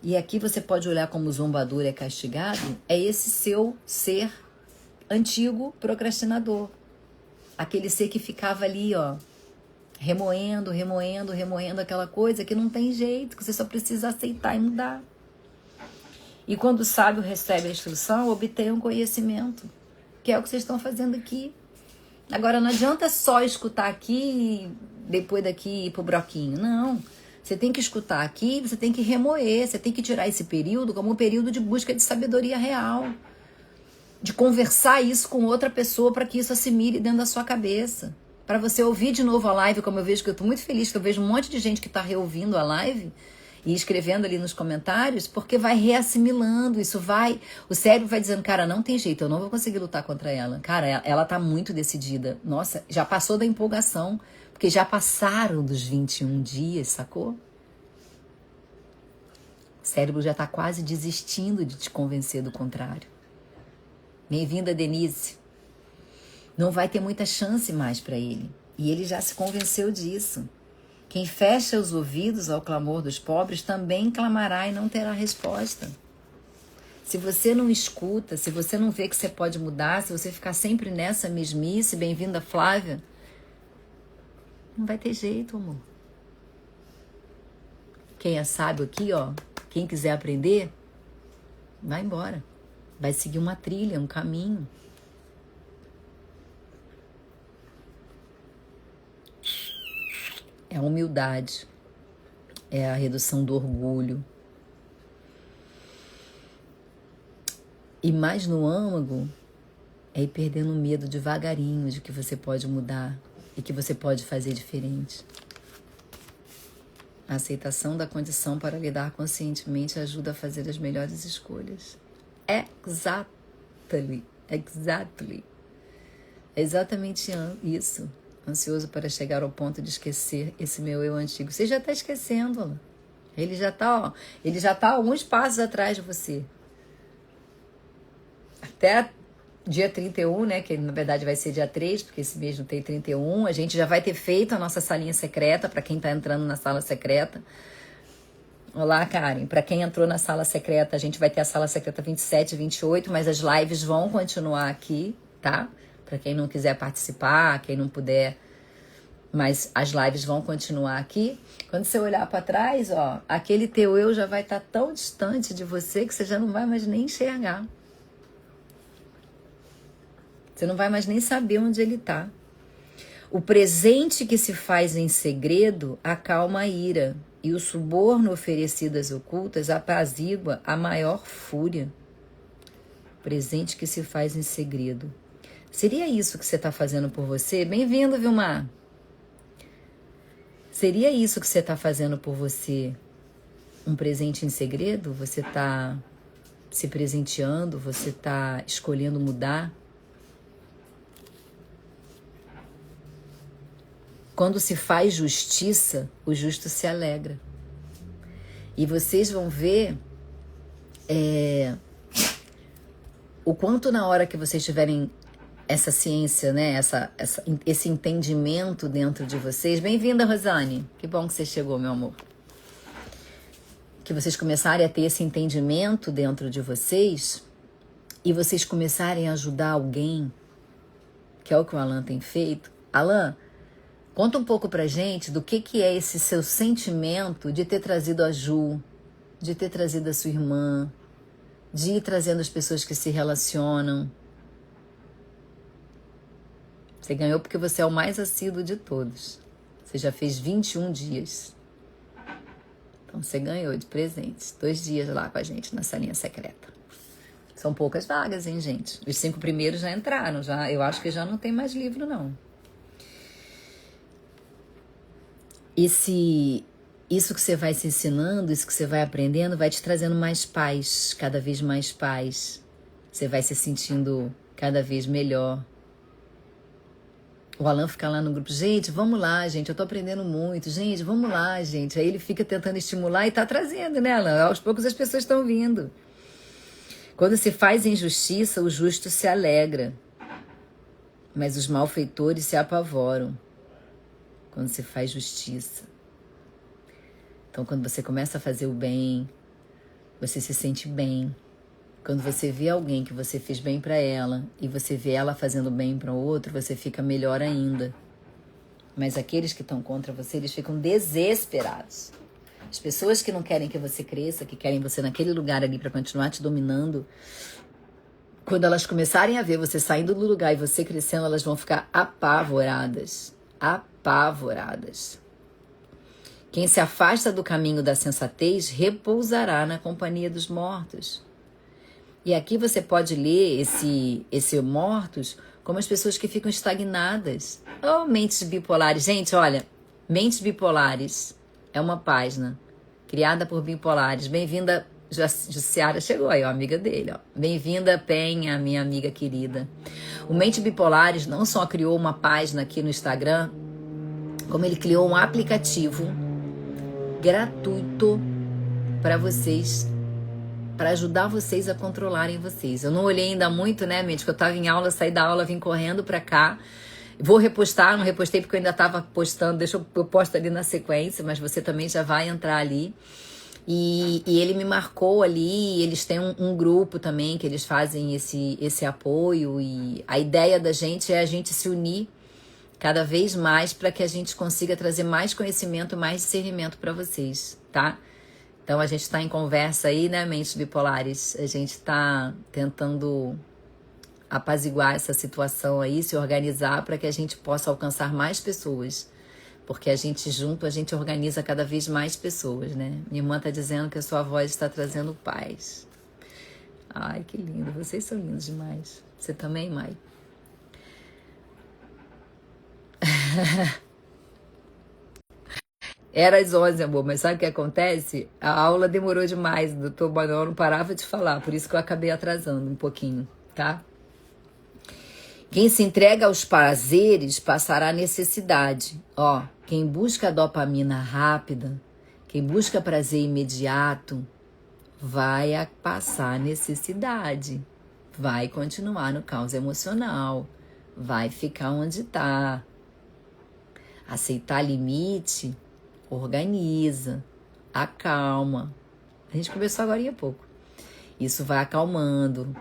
E aqui você pode olhar como o zombador é castigado, é esse seu ser antigo procrastinador. Aquele ser que ficava ali, ó, remoendo aquela coisa que não tem jeito, que você só precisa aceitar e mudar. E quando o sábio recebe a instrução, obtém um conhecimento, que é o que vocês estão fazendo aqui. Agora, não adianta só escutar aqui e depois daqui ir pro broquinho. Não. Você tem que escutar aqui, você tem que remoer, você tem que tirar esse período como um período de busca de sabedoria real. De conversar isso com outra pessoa para que isso assimile dentro da sua cabeça. Para você ouvir de novo a live, como eu vejo, que eu estou muito feliz, que eu vejo um monte de gente que está reouvindo a live e escrevendo ali nos comentários, porque vai reassimilando, isso vai... O cérebro vai dizendo, cara, não tem jeito, eu não vou conseguir lutar contra ela. Cara, ela tá muito decidida. Nossa, já passou da empolgação, porque já passaram dos 21 dias, sacou? O cérebro já tá quase desistindo de te convencer do contrário. Bem-vinda, Denise. Não vai ter muita chance mais para ele. E ele já se convenceu disso. Quem fecha os ouvidos ao clamor dos pobres também clamará e não terá resposta. Se você não escuta, se você não vê que você pode mudar, se você ficar sempre nessa mesmice, bem-vinda, Flávia, não vai ter jeito, amor. Quem é sábio aqui, ó, quem quiser aprender, vai embora. Vai seguir uma trilha, um caminho. É a humildade, é a redução do orgulho. E mais no âmago, é ir perdendo o medo devagarinho de que você pode mudar e que você pode fazer diferente. A aceitação da condição para lidar conscientemente ajuda a fazer as melhores escolhas. Exactly. É exatamente isso. Ansioso para chegar ao ponto de esquecer esse meu eu antigo. Você já está esquecendo, ó. Ele já está alguns passos atrás de você. Até dia 31, né? Que na verdade vai ser dia 3, porque esse mês não tem 31. A gente já vai ter feito a nossa salinha secreta, para quem está entrando na sala secreta. Olá, Karen. Para quem entrou na sala secreta, a gente vai ter a sala secreta 27 e 28, mas as lives vão continuar aqui, tá? Para quem não quiser participar, quem não puder, mas as lives vão continuar aqui. Quando você olhar para trás, ó, aquele teu eu já vai estar tão distante de você que você já não vai mais nem enxergar. Você não vai mais nem saber onde ele está. O presente que se faz em segredo acalma a ira, e o suborno oferecido às ocultas apazigua a maior fúria. Presente que se faz em segredo. Seria isso que você está fazendo por você? Bem-vindo, Vilmar. Seria isso que você está fazendo por você? Um presente em segredo? Você está se presenteando? Você está escolhendo mudar? Quando se faz justiça, o justo se alegra. E vocês vão ver o quanto na hora que vocês tiverem essa ciência, né, esse entendimento dentro de vocês. Bem-vinda, Rosane. Que bom que você chegou, meu amor. Que vocês começarem a ter esse entendimento dentro de vocês e vocês começarem a ajudar alguém, que é o que o Alan tem feito. Alan, conta um pouco pra gente do que é esse seu sentimento de ter trazido a Ju, de ter trazido a sua irmã, de ir trazendo as pessoas que se relacionam. Você ganhou porque você é o mais assíduo de todos. Você já fez 21 dias. Então você ganhou de presentes 2 dias lá com a gente na salinha secreta. São poucas vagas, hein, gente? Os 5 primeiros já entraram. Eu acho que já não tem mais livro, não. Isso que você vai se ensinando, isso que você vai aprendendo, vai te trazendo mais paz, cada vez mais paz. Você vai se sentindo cada vez melhor. O Alan fica lá no grupo, gente, vamos lá, gente, eu tô aprendendo muito, gente, vamos lá, gente. Aí ele fica tentando estimular e tá trazendo, né, Alan? Aos poucos as pessoas estão vindo. Quando se faz injustiça, o justo se alegra, mas os malfeitores se apavoram quando se faz justiça. Então, quando você começa a fazer o bem, você se sente bem. Quando você vê alguém que você fez bem para ela e você vê ela fazendo bem para o outro, você fica melhor ainda. Mas aqueles que estão contra você, eles ficam desesperados. As pessoas que não querem que você cresça, que querem você naquele lugar ali para continuar te dominando, quando elas começarem a ver você saindo do lugar e você crescendo, elas vão ficar apavoradas. Apavoradas. Quem se afasta do caminho da sensatez repousará na companhia dos mortos. E aqui você pode ler esse mortos como as pessoas que ficam estagnadas. Oh, mentes bipolares. Gente, olha, Mentes Bipolares é uma página criada por bipolares. Bem-vinda, Jussiara chegou aí, ó, amiga dele. Ó. Bem-vinda, Penha, minha amiga querida. O Mentes Bipolares não só criou uma página aqui no Instagram, como ele criou um aplicativo gratuito para vocês, para ajudar vocês a controlarem vocês. Eu não olhei ainda muito, né, mente, que eu tava em aula, saí da aula, vim correndo para cá. Vou repostar, não repostei porque eu ainda tava postando, deixa eu posto ali na sequência, mas você também já vai entrar ali. E ele me marcou ali, eles têm um grupo também que eles fazem esse apoio, e a ideia da gente é a gente se unir cada vez mais para que a gente consiga trazer mais conhecimento, mais discernimento para vocês, tá? Então a gente está em conversa aí, né, Mentes Bipolares? A gente está tentando apaziguar essa situação aí, se organizar para que a gente possa alcançar mais pessoas. Porque a gente junto, a gente organiza cada vez mais pessoas, né? Minha irmã está dizendo que a sua voz está trazendo paz. Ai, que lindo. Vocês são lindos demais. Você também, Mai? Era às 11, amor, mas sabe o que acontece? A aula demorou demais, o doutor Manuel não parava de falar, por isso que eu acabei atrasando um pouquinho, tá? Quem se entrega aos prazeres passará necessidade. Ó, quem busca a dopamina rápida, quem busca prazer imediato, vai passar necessidade, vai continuar no caos emocional, vai ficar onde está. Aceitar limite organiza, acalma. A gente começou agora há pouco. Isso vai acalmando.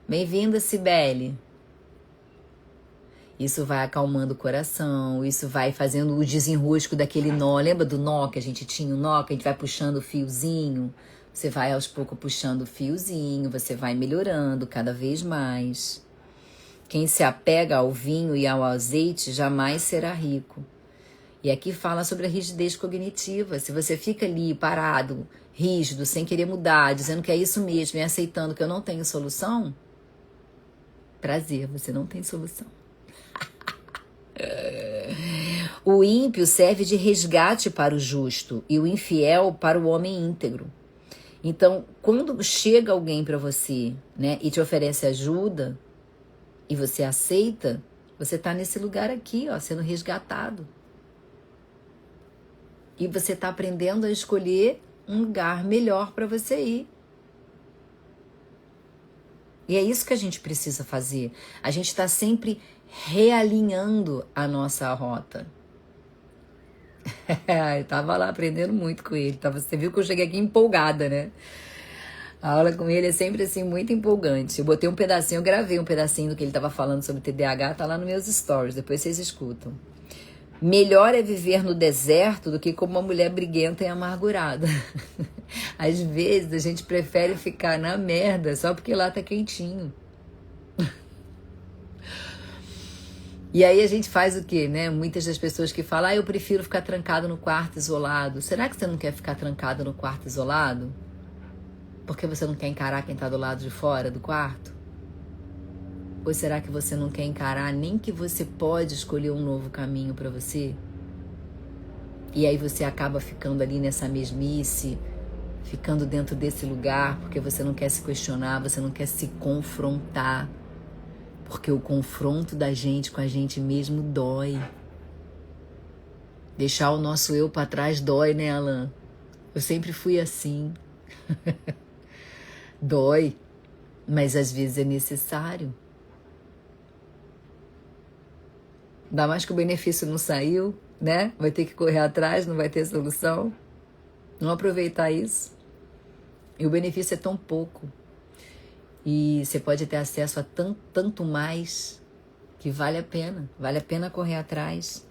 Bem-vinda, Cibele. Isso vai acalmando o coração, isso vai fazendo o desenrosco daquele nó. Lembra do nó que a gente tinha? O nó que a gente vai puxando o fiozinho. Você vai aos poucos puxando o fiozinho, você vai melhorando cada vez mais. Quem se apega ao vinho e ao azeite jamais será rico. E aqui fala sobre a rigidez cognitiva. Se você fica ali parado, rígido, sem querer mudar, dizendo que é isso mesmo e aceitando que eu não tenho solução, prazer, você não tem solução. O ímpio serve de resgate para o justo e o infiel para o homem íntegro. Então, quando chega alguém para você, né, e te oferece ajuda e você aceita, você está nesse lugar aqui, ó, sendo resgatado. E você está aprendendo a escolher um lugar melhor para você ir. E é isso que a gente precisa fazer. A gente está sempre realinhando a nossa rota. Eu estava lá aprendendo muito com ele. Você viu que eu cheguei aqui empolgada, né? A aula com ele é sempre assim, muito empolgante. Eu botei um pedacinho, eu gravei um pedacinho do que ele estava falando sobre TDAH, tá lá nos meus stories, depois vocês escutam. Melhor é viver no deserto do que como uma mulher briguenta e amargurada. Às vezes a gente prefere ficar na merda só porque lá tá quentinho. E aí a gente faz o quê, né? Muitas das pessoas que falam, eu prefiro ficar trancado no quarto isolado. Será que você não quer ficar trancado no quarto isolado? Porque você não quer encarar quem tá do lado de fora do quarto? Ou será que você não quer encarar nem que você pode escolher um novo caminho para você? E aí você acaba ficando ali nessa mesmice, ficando dentro desse lugar, porque você não quer se questionar, você não quer se confrontar. Porque o confronto da gente com a gente mesmo dói. Deixar o nosso eu para trás dói, né, Alan? Eu sempre fui assim. Dói, mas às vezes é necessário. Ainda mais que o benefício não saiu, né? Vai ter que correr atrás, não vai ter solução. Não aproveitar isso. E o benefício é tão pouco. E você pode ter acesso a tanto mais que vale a pena correr atrás.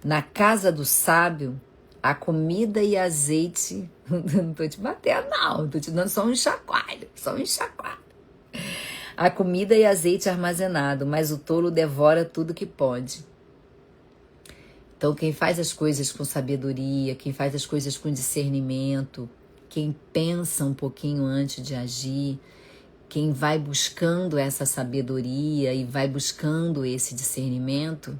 Na casa do sábio, a comida e azeite, não tô te batendo não, tô te dando só um chacoalho. A comida e azeite armazenado, mas o tolo devora tudo que pode. Então quem faz as coisas com sabedoria, quem faz as coisas com discernimento, quem pensa um pouquinho antes de agir, quem vai buscando essa sabedoria e vai buscando esse discernimento,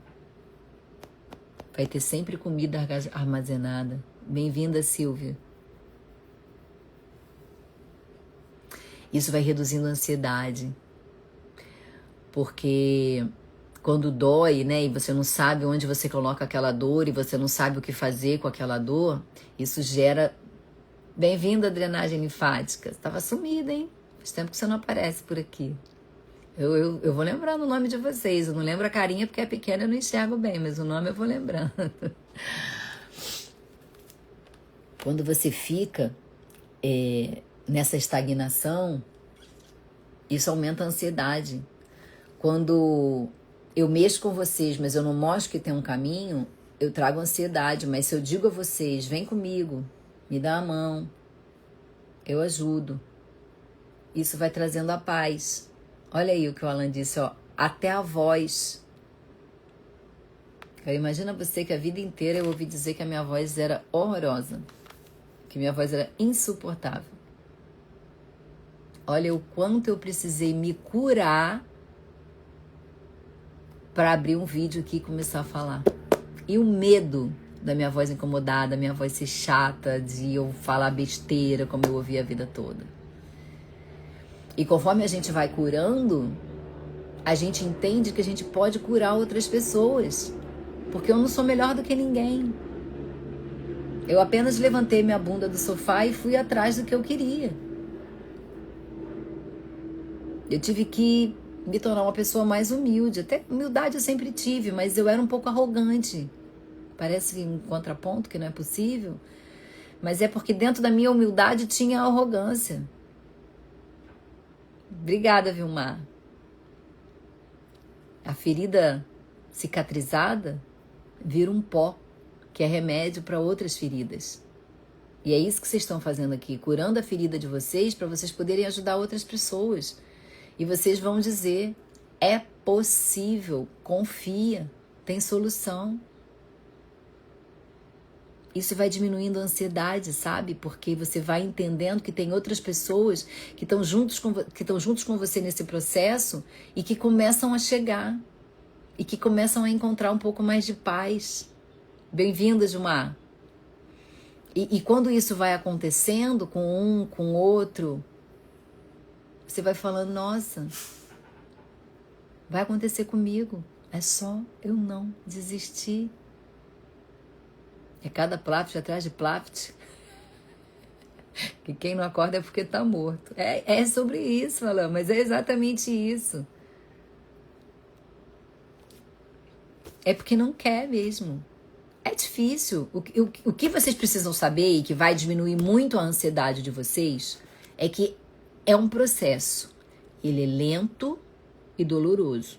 vai ter sempre comida armazenada. Bem-vinda, Silvia. Isso vai reduzindo a ansiedade. Porque quando dói, né, e você não sabe onde você coloca aquela dor e você não sabe o que fazer com aquela dor, isso gera... Bem-vinda, drenagem linfática. Estava sumida, hein? Faz tempo que você não aparece por aqui. Eu vou lembrando o nome de vocês. Eu não lembro a carinha porque é pequena, eu não enxergo bem, mas o nome eu vou lembrando. Quando você fica nessa estagnação, isso aumenta a ansiedade. Quando eu mexo com vocês, mas eu não mostro que tem um caminho, eu trago ansiedade. Mas se eu digo a vocês, vem comigo, me dá a mão, eu ajudo. Isso vai trazendo a paz. Olha aí o que o Alan disse, ó. Até a voz. Imagina você que a vida inteira eu ouvi dizer que a minha voz era horrorosa. Que minha voz era insuportável. Olha o quanto eu precisei me curar para abrir um vídeo aqui e começar a falar. E o medo da minha voz incomodada, da minha voz ser chata, de eu falar besteira como eu ouvi a vida toda. E conforme a gente vai curando, a gente entende que a gente pode curar outras pessoas. Porque eu não sou melhor do que ninguém. Eu apenas levantei minha bunda do sofá e fui atrás do que eu queria. Eu tive que me tornar uma pessoa mais humilde. Até humildade eu sempre tive, mas eu era um pouco arrogante. Parece um contraponto que não é possível. Mas é porque dentro da minha humildade tinha arrogância. Obrigada, Vilmar. A ferida cicatrizada vira um pó, que é remédio para outras feridas. E é isso que vocês estão fazendo aqui, curando a ferida de vocês para vocês poderem ajudar outras pessoas. E vocês vão dizer, é possível, confia, tem solução. Isso vai diminuindo a ansiedade, sabe? Porque você vai entendendo que tem outras pessoas que estão juntos com você nesse processo e que começam a chegar e que começam a encontrar um pouco mais de paz. Bem-vinda, Gilmar. E quando isso vai acontecendo com um, com outro, você vai falando, nossa, vai acontecer comigo. É só eu não desistir. É cada pláft atrás de pláft. Que quem não acorda é porque tá morto. É sobre isso, Alan, mas é exatamente isso. É porque não quer mesmo. É difícil. O que vocês precisam saber e que vai diminuir muito a ansiedade de vocês é que é um processo. Ele é lento e doloroso.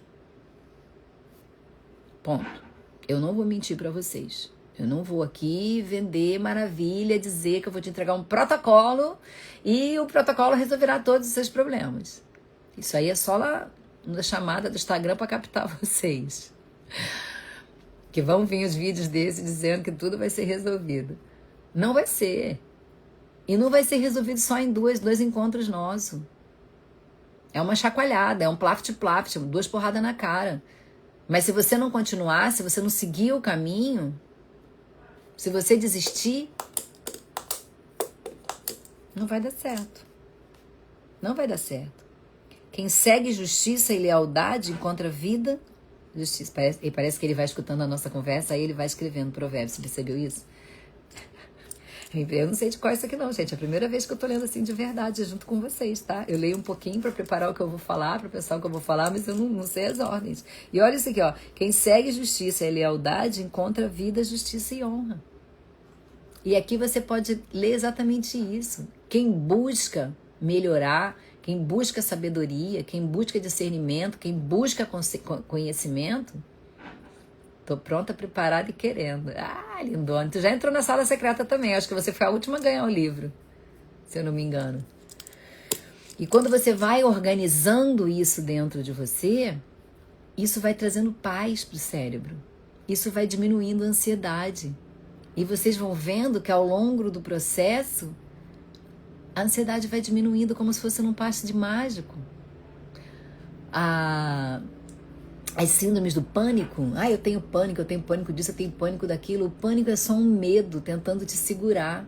Ponto. Eu não vou mentir para vocês. Eu não vou aqui vender maravilha, dizer que eu vou te entregar um protocolo e o protocolo resolverá todos os seus problemas. Isso aí é só lá na chamada do Instagram para captar vocês. Que vão vir os vídeos desses dizendo que tudo vai ser resolvido. Não vai ser. E não vai ser resolvido só em dois encontros nossos. É uma chacoalhada, é um plaft-plaft, 2 porradas na cara. Mas se você não continuar, se você não seguir o caminho, se você desistir, não vai dar certo. Não vai dar certo. Quem segue justiça e lealdade encontra vida, justiça. Parece que ele vai escutando a nossa conversa, aí ele vai escrevendo provérbios. Você percebeu isso? Eu não sei de qual é isso aqui não, gente. É a primeira vez que eu tô lendo assim de verdade, junto com vocês, tá? Eu leio um pouquinho para preparar o que eu vou falar, para pensar o que eu vou falar, mas eu não sei as ordens. E olha isso aqui, ó. Quem segue justiça e lealdade encontra vida, justiça e honra. E aqui você pode ler exatamente isso. Quem busca melhorar, quem busca sabedoria, quem busca discernimento, quem busca conhecimento, tô pronta, preparada e querendo. Ah, lindona. Tu já entrou na sala secreta também. Acho que você foi a última a ganhar o livro, se eu não me engano. E quando você vai organizando isso dentro de você, isso vai trazendo paz pro cérebro. Isso vai diminuindo a ansiedade. E vocês vão vendo que ao longo do processo, a ansiedade vai diminuindo como se fosse num passe de mágico. As síndromes do pânico, eu tenho pânico disso, eu tenho pânico daquilo. O pânico é só um medo tentando te segurar.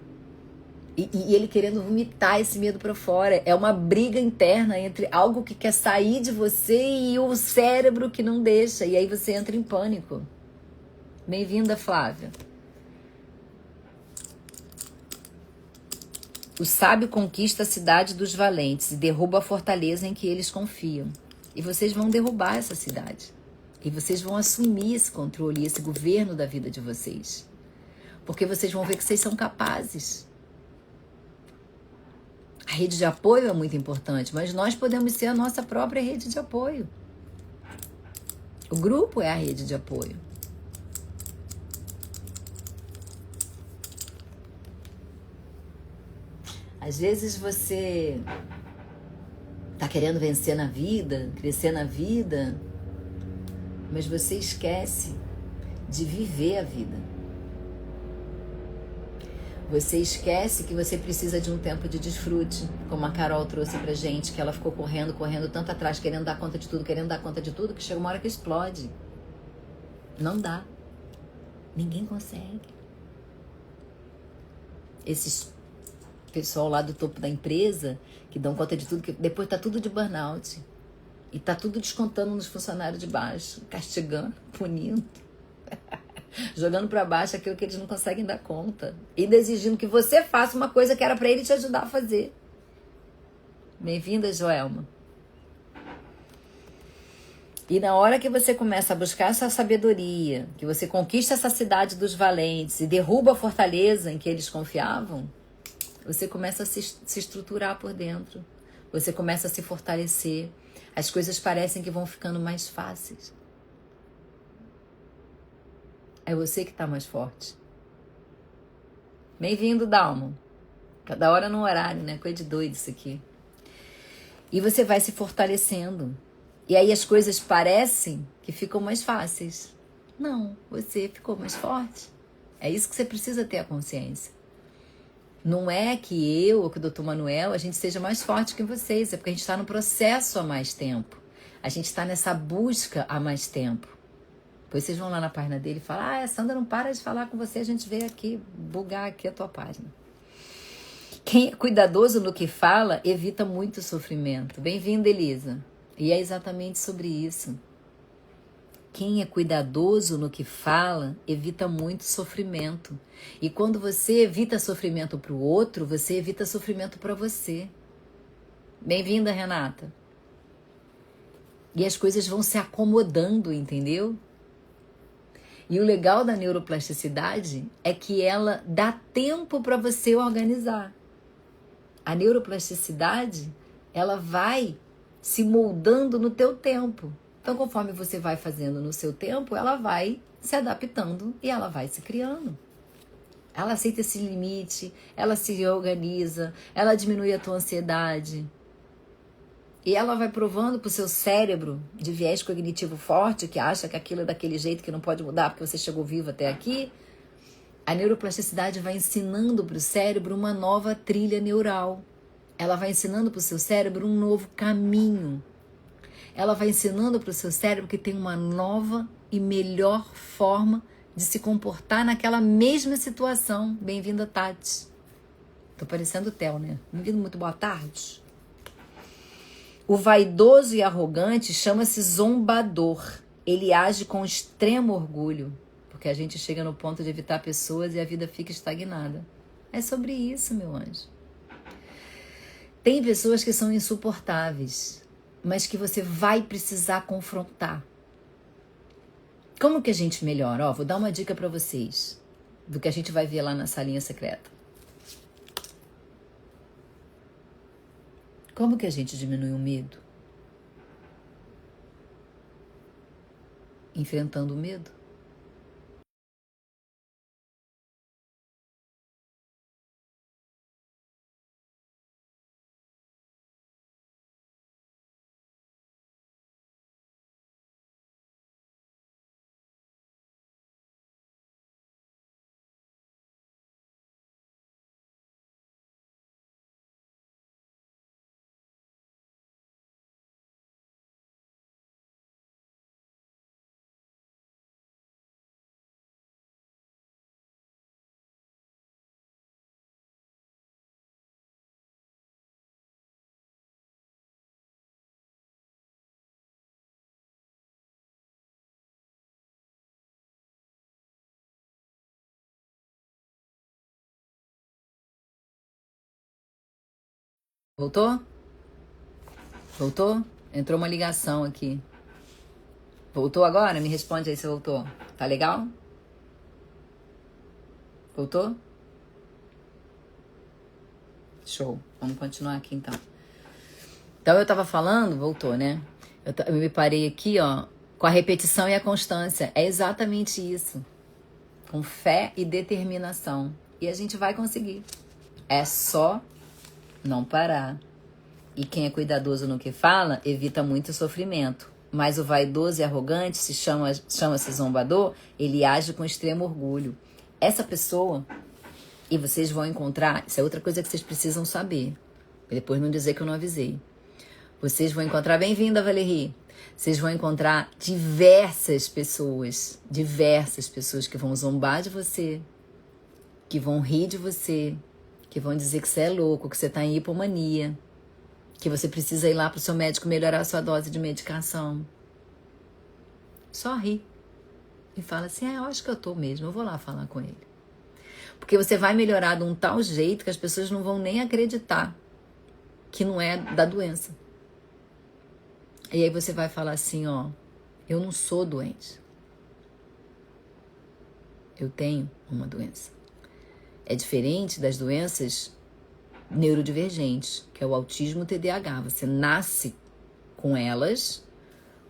E ele querendo vomitar esse medo para fora. É uma briga interna entre algo que quer sair de você e o cérebro que não deixa. E aí você entra em pânico. Bem-vinda, Flávia. O sábio conquista a cidade dos valentes e derruba a fortaleza em que eles confiam. E vocês vão derrubar essa cidade. E vocês vão assumir esse controle, esse governo da vida de vocês. Porque vocês vão ver que vocês são capazes. A rede de apoio é muito importante, mas nós podemos ser a nossa própria rede de apoio. O grupo é a rede de apoio. Às vezes você tá querendo vencer na vida, crescer na vida, mas você esquece de viver a vida. Você esquece que você precisa de um tempo de desfrute, como a Carol trouxe pra gente, que ela ficou correndo tanto atrás, querendo dar conta de tudo, que chega uma hora que explode. Não dá. Ninguém consegue. Esses pessoal lá do topo da empresa, que dão conta de tudo, que depois tá tudo de burnout. E tá tudo descontando nos funcionários de baixo, castigando, punindo, jogando para baixo aquilo que eles não conseguem dar conta. E exigindo que você faça uma coisa que era para ele te ajudar a fazer. Bem-vinda, Joelma. E na hora que você começa a buscar essa sabedoria, que você conquista essa cidade dos valentes e derruba a fortaleza em que eles confiavam, você começa a se estruturar por dentro. Você começa a se fortalecer. As coisas parecem que vão ficando mais fáceis. É você que está mais forte. Bem-vindo, Dalmo. Cada hora num horário, né? Coisa de doido isso aqui. E você vai se fortalecendo. E aí as coisas parecem que ficam mais fáceis. Não, você ficou mais forte. É isso que você precisa ter a consciência. Não é que eu ou que o Dr. Manuel, a gente seja mais forte que vocês. É porque a gente está no processo há mais tempo. A gente está nessa busca há mais tempo. Depois vocês vão lá na página dele e falam: a Sandra não para de falar com você, a gente veio aqui bugar aqui a tua página. Quem é cuidadoso no que fala, evita muito sofrimento. Bem-vinda, Elisa. E é exatamente sobre isso. Quem é cuidadoso no que fala, evita muito sofrimento. E quando você evita sofrimento para o outro, você evita sofrimento para você. Bem-vinda, Renata. E as coisas vão se acomodando, entendeu? E o legal da neuroplasticidade é que ela dá tempo para você organizar. A neuroplasticidade, ela vai se moldando no teu tempo. Então, conforme você vai fazendo no seu tempo, ela vai se adaptando e ela vai se criando. Ela aceita esse limite, ela se organiza, ela diminui a tua ansiedade. E ela vai provando pro seu cérebro de viés cognitivo forte, que acha que aquilo é daquele jeito, que não pode mudar porque você chegou vivo até aqui. A neuroplasticidade vai ensinando pro cérebro uma nova trilha neural. Ela vai ensinando pro seu cérebro um novo caminho. Ela vai ensinando pro seu cérebro que tem uma nova e melhor forma de se comportar naquela mesma situação. Bem-vinda, Tati. Tô parecendo o Theo, né? Bem-vindo, muito boa tarde. O vaidoso e arrogante chama-se zombador. Ele age com extremo orgulho, porque a gente chega no ponto de evitar pessoas e a vida fica estagnada. É sobre isso, meu anjo. Tem pessoas que são insuportáveis, mas que você vai precisar confrontar. Como que a gente melhora? Vou dar uma dica para vocês do que a gente vai ver lá na salinha secreta. Como que a gente diminui o medo? Enfrentando o medo. Voltou? Voltou? Entrou uma ligação aqui. Voltou agora? Me responde aí se voltou. Tá legal? Voltou? Show. Vamos continuar aqui então. Então eu tava falando, voltou, né? Eu me parei aqui, com a repetição e a constância. É exatamente isso. Com fé e determinação. E a gente vai conseguir. É só não parar. E quem é cuidadoso no que fala, evita muito sofrimento. Mas o vaidoso e arrogante, chama-se zombador, ele age com extremo orgulho. Essa pessoa, e vocês vão encontrar, isso é outra coisa que vocês precisam saber, pra depois não dizer que eu não avisei. Vocês vão encontrar, bem-vinda, Valérie, vocês vão encontrar diversas pessoas que vão zombar de você, que vão rir de você, que vão dizer que você é louco, que você tá em hipomania, que você precisa ir lá pro seu médico melhorar a sua dose de medicação. Só ri. E fala assim, eu acho que eu tô mesmo, eu vou lá falar com ele. Porque você vai melhorar de um tal jeito que as pessoas não vão nem acreditar que não é da doença. E aí você vai falar assim, eu não sou doente. Eu tenho uma doença. É diferente das doenças neurodivergentes, que é o autismo e o TDAH. Você nasce com elas,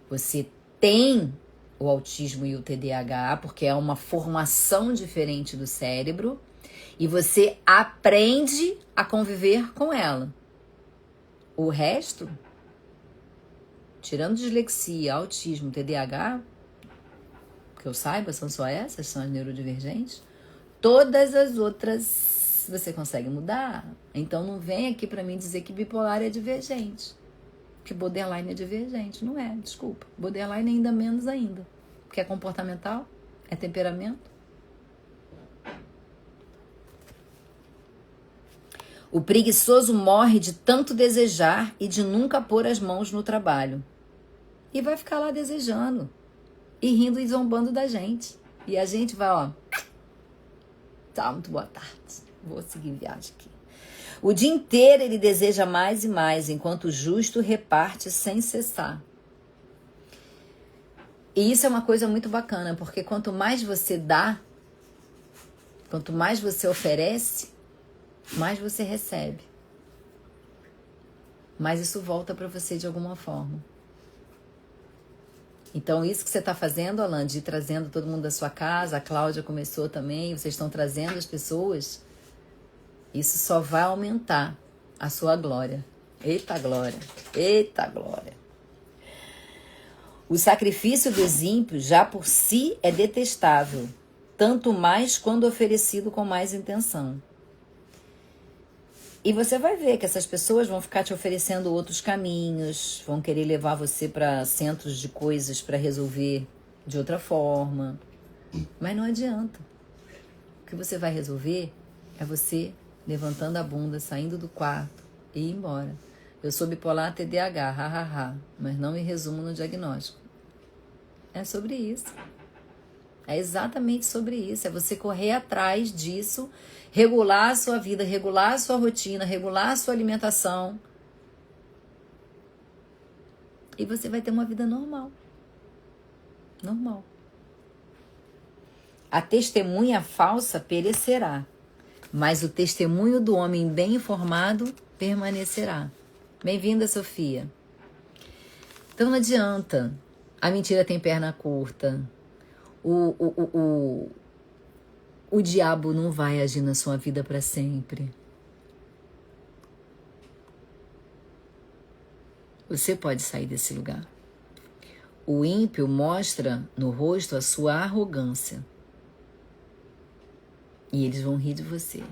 você tem o autismo e o TDAH, porque é uma formação diferente do cérebro, e você aprende a conviver com ela. O resto, tirando dislexia, autismo, TDAH, que eu saiba, são só essas, são as neurodivergentes, todas as outras você consegue mudar. Então não vem aqui pra mim dizer que bipolar é divergente, que borderline é divergente. Não é, desculpa. Borderline ainda menos ainda, porque é comportamental, é temperamento. O preguiçoso morre de tanto desejar e de nunca pôr as mãos no trabalho. E vai ficar lá desejando e rindo e zombando da gente. E a gente vai, tá, muito boa tarde. Vou seguir viagem aqui. O dia inteiro ele deseja mais e mais, enquanto o justo reparte sem cessar. E isso é uma coisa muito bacana, porque quanto mais você dá, quanto mais você oferece, mais você recebe. Mas isso volta para você de alguma forma. Então, isso que você está fazendo, Alan, de ir trazendo todo mundo da sua casa, a Cláudia começou também, vocês estão trazendo as pessoas, isso só vai aumentar a sua glória. Eita glória, eita glória. O sacrifício dos ímpios já por si é detestável, tanto mais quando oferecido com mais intenção. E você vai ver que essas pessoas vão ficar te oferecendo outros caminhos, vão querer levar você para centros de coisas para resolver de outra forma. Mas não adianta. O que você vai resolver é você levantando a bunda, saindo do quarto e ir embora. Eu sou bipolar TDAH, hahaha, mas não me resumo no diagnóstico. É sobre isso. É exatamente sobre isso. É você correr atrás disso, regular a sua vida, regular a sua rotina, regular a sua alimentação. E você vai ter uma vida normal. Normal. A testemunha falsa perecerá, mas o testemunho do homem bem informado permanecerá. Bem-vinda, Sofia. Então não adianta. A mentira tem perna curta. O diabo não vai agir na sua vida para sempre. Você pode sair desse lugar. O ímpio mostra no rosto a sua arrogância. E eles vão rir de você.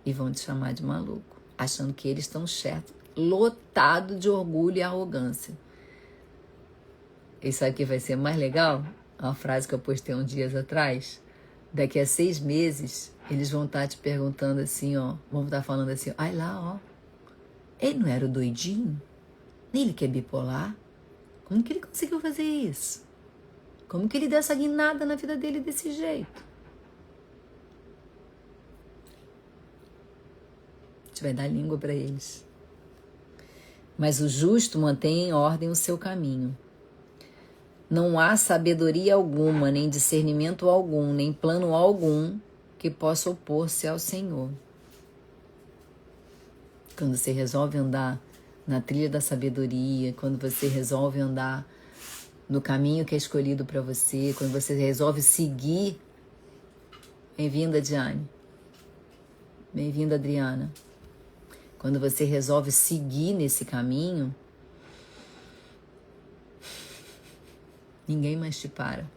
E vão te chamar de maluco. Achando que eles estão certos. Lotado de orgulho e arrogância. Isso aqui vai ser mais legal? Uma frase que eu postei uns dias atrás. Daqui a 6 meses, eles vão estar te perguntando assim, ó. Vão estar falando assim, ai lá, ó. Ele não era o doidinho? Ele que é bipolar? Como que ele conseguiu fazer isso? Como que ele deu essa guinada na vida dele desse jeito? A gente vai dar língua para eles. Mas o justo mantém em ordem o seu caminho. Não há sabedoria alguma, nem discernimento algum, nem plano algum que possa opor-se ao Senhor. Quando você resolve andar na trilha da sabedoria, quando você resolve andar no caminho que é escolhido para você, quando você resolve seguir. Bem-vinda, Diane. Bem-vinda, Adriana. Quando você resolve seguir nesse caminho, ninguém mais te para.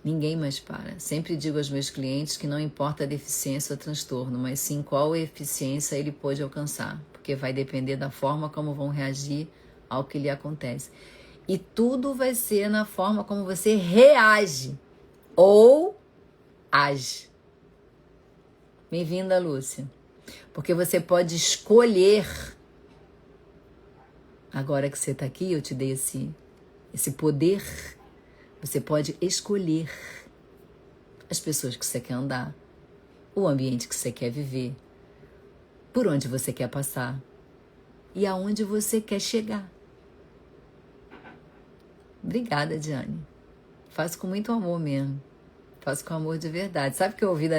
Ninguém mais para. Sempre digo aos meus clientes que não importa a deficiência ou transtorno, mas sim qual eficiência ele pode alcançar, porque vai depender da forma como vão reagir ao que lhe acontece. E tudo vai ser na forma como você reage ou age. Bem-vinda, Lúcia. Porque você pode escolher. Agora que você está aqui, eu te dei esse poder. Você pode escolher as pessoas que você quer andar, o ambiente que você quer viver, por onde você quer passar e aonde você quer chegar. Obrigada, Diane. Faço com muito amor mesmo. Faço com amor de verdade. Sabe que eu ouvi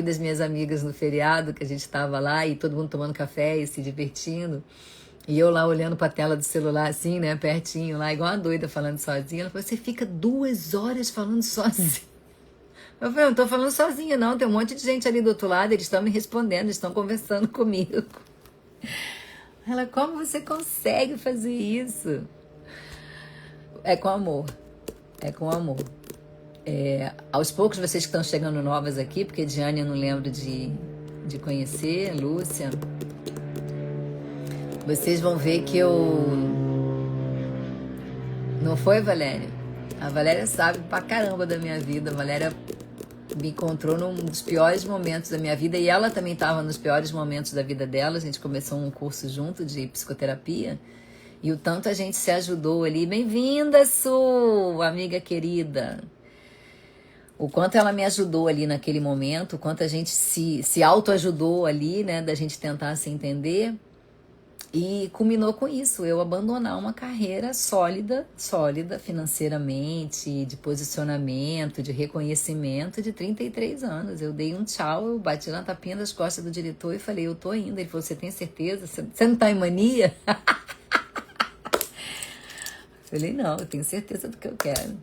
das minhas amigas no feriado, que a gente estava lá e todo mundo tomando café e se divertindo. E eu lá olhando pra tela do celular assim, né, pertinho lá, igual uma doida falando sozinha. Ela falou, você fica 2 horas falando sozinha. Eu falei, não tô falando sozinha não, tem um monte de gente ali do outro lado, eles estão me respondendo, eles estão conversando comigo. Ela, como você consegue fazer isso? É com amor, é com amor. Aos poucos vocês que estão chegando novas aqui, porque Diane eu não lembro de conhecer, Lúcia... Vocês vão ver que eu... Não foi, Valéria? A Valéria sabe pra caramba da minha vida. A Valéria me encontrou num dos piores momentos da minha vida e ela também estava nos piores momentos da vida dela. A gente começou um curso junto de psicoterapia e o tanto a gente se ajudou ali. Bem-vinda, Su, amiga querida. O quanto ela me ajudou ali naquele momento, o quanto a gente se autoajudou ali, né, da gente tentar se entender. E culminou com isso, eu abandonar uma carreira sólida financeiramente, de posicionamento, de reconhecimento de 33 anos. Eu dei um tchau, eu bati na tapinha das costas do diretor e falei, eu tô indo. Ele falou, você tem certeza? Você não tá em mania? Falei, não, eu tenho certeza do que eu quero.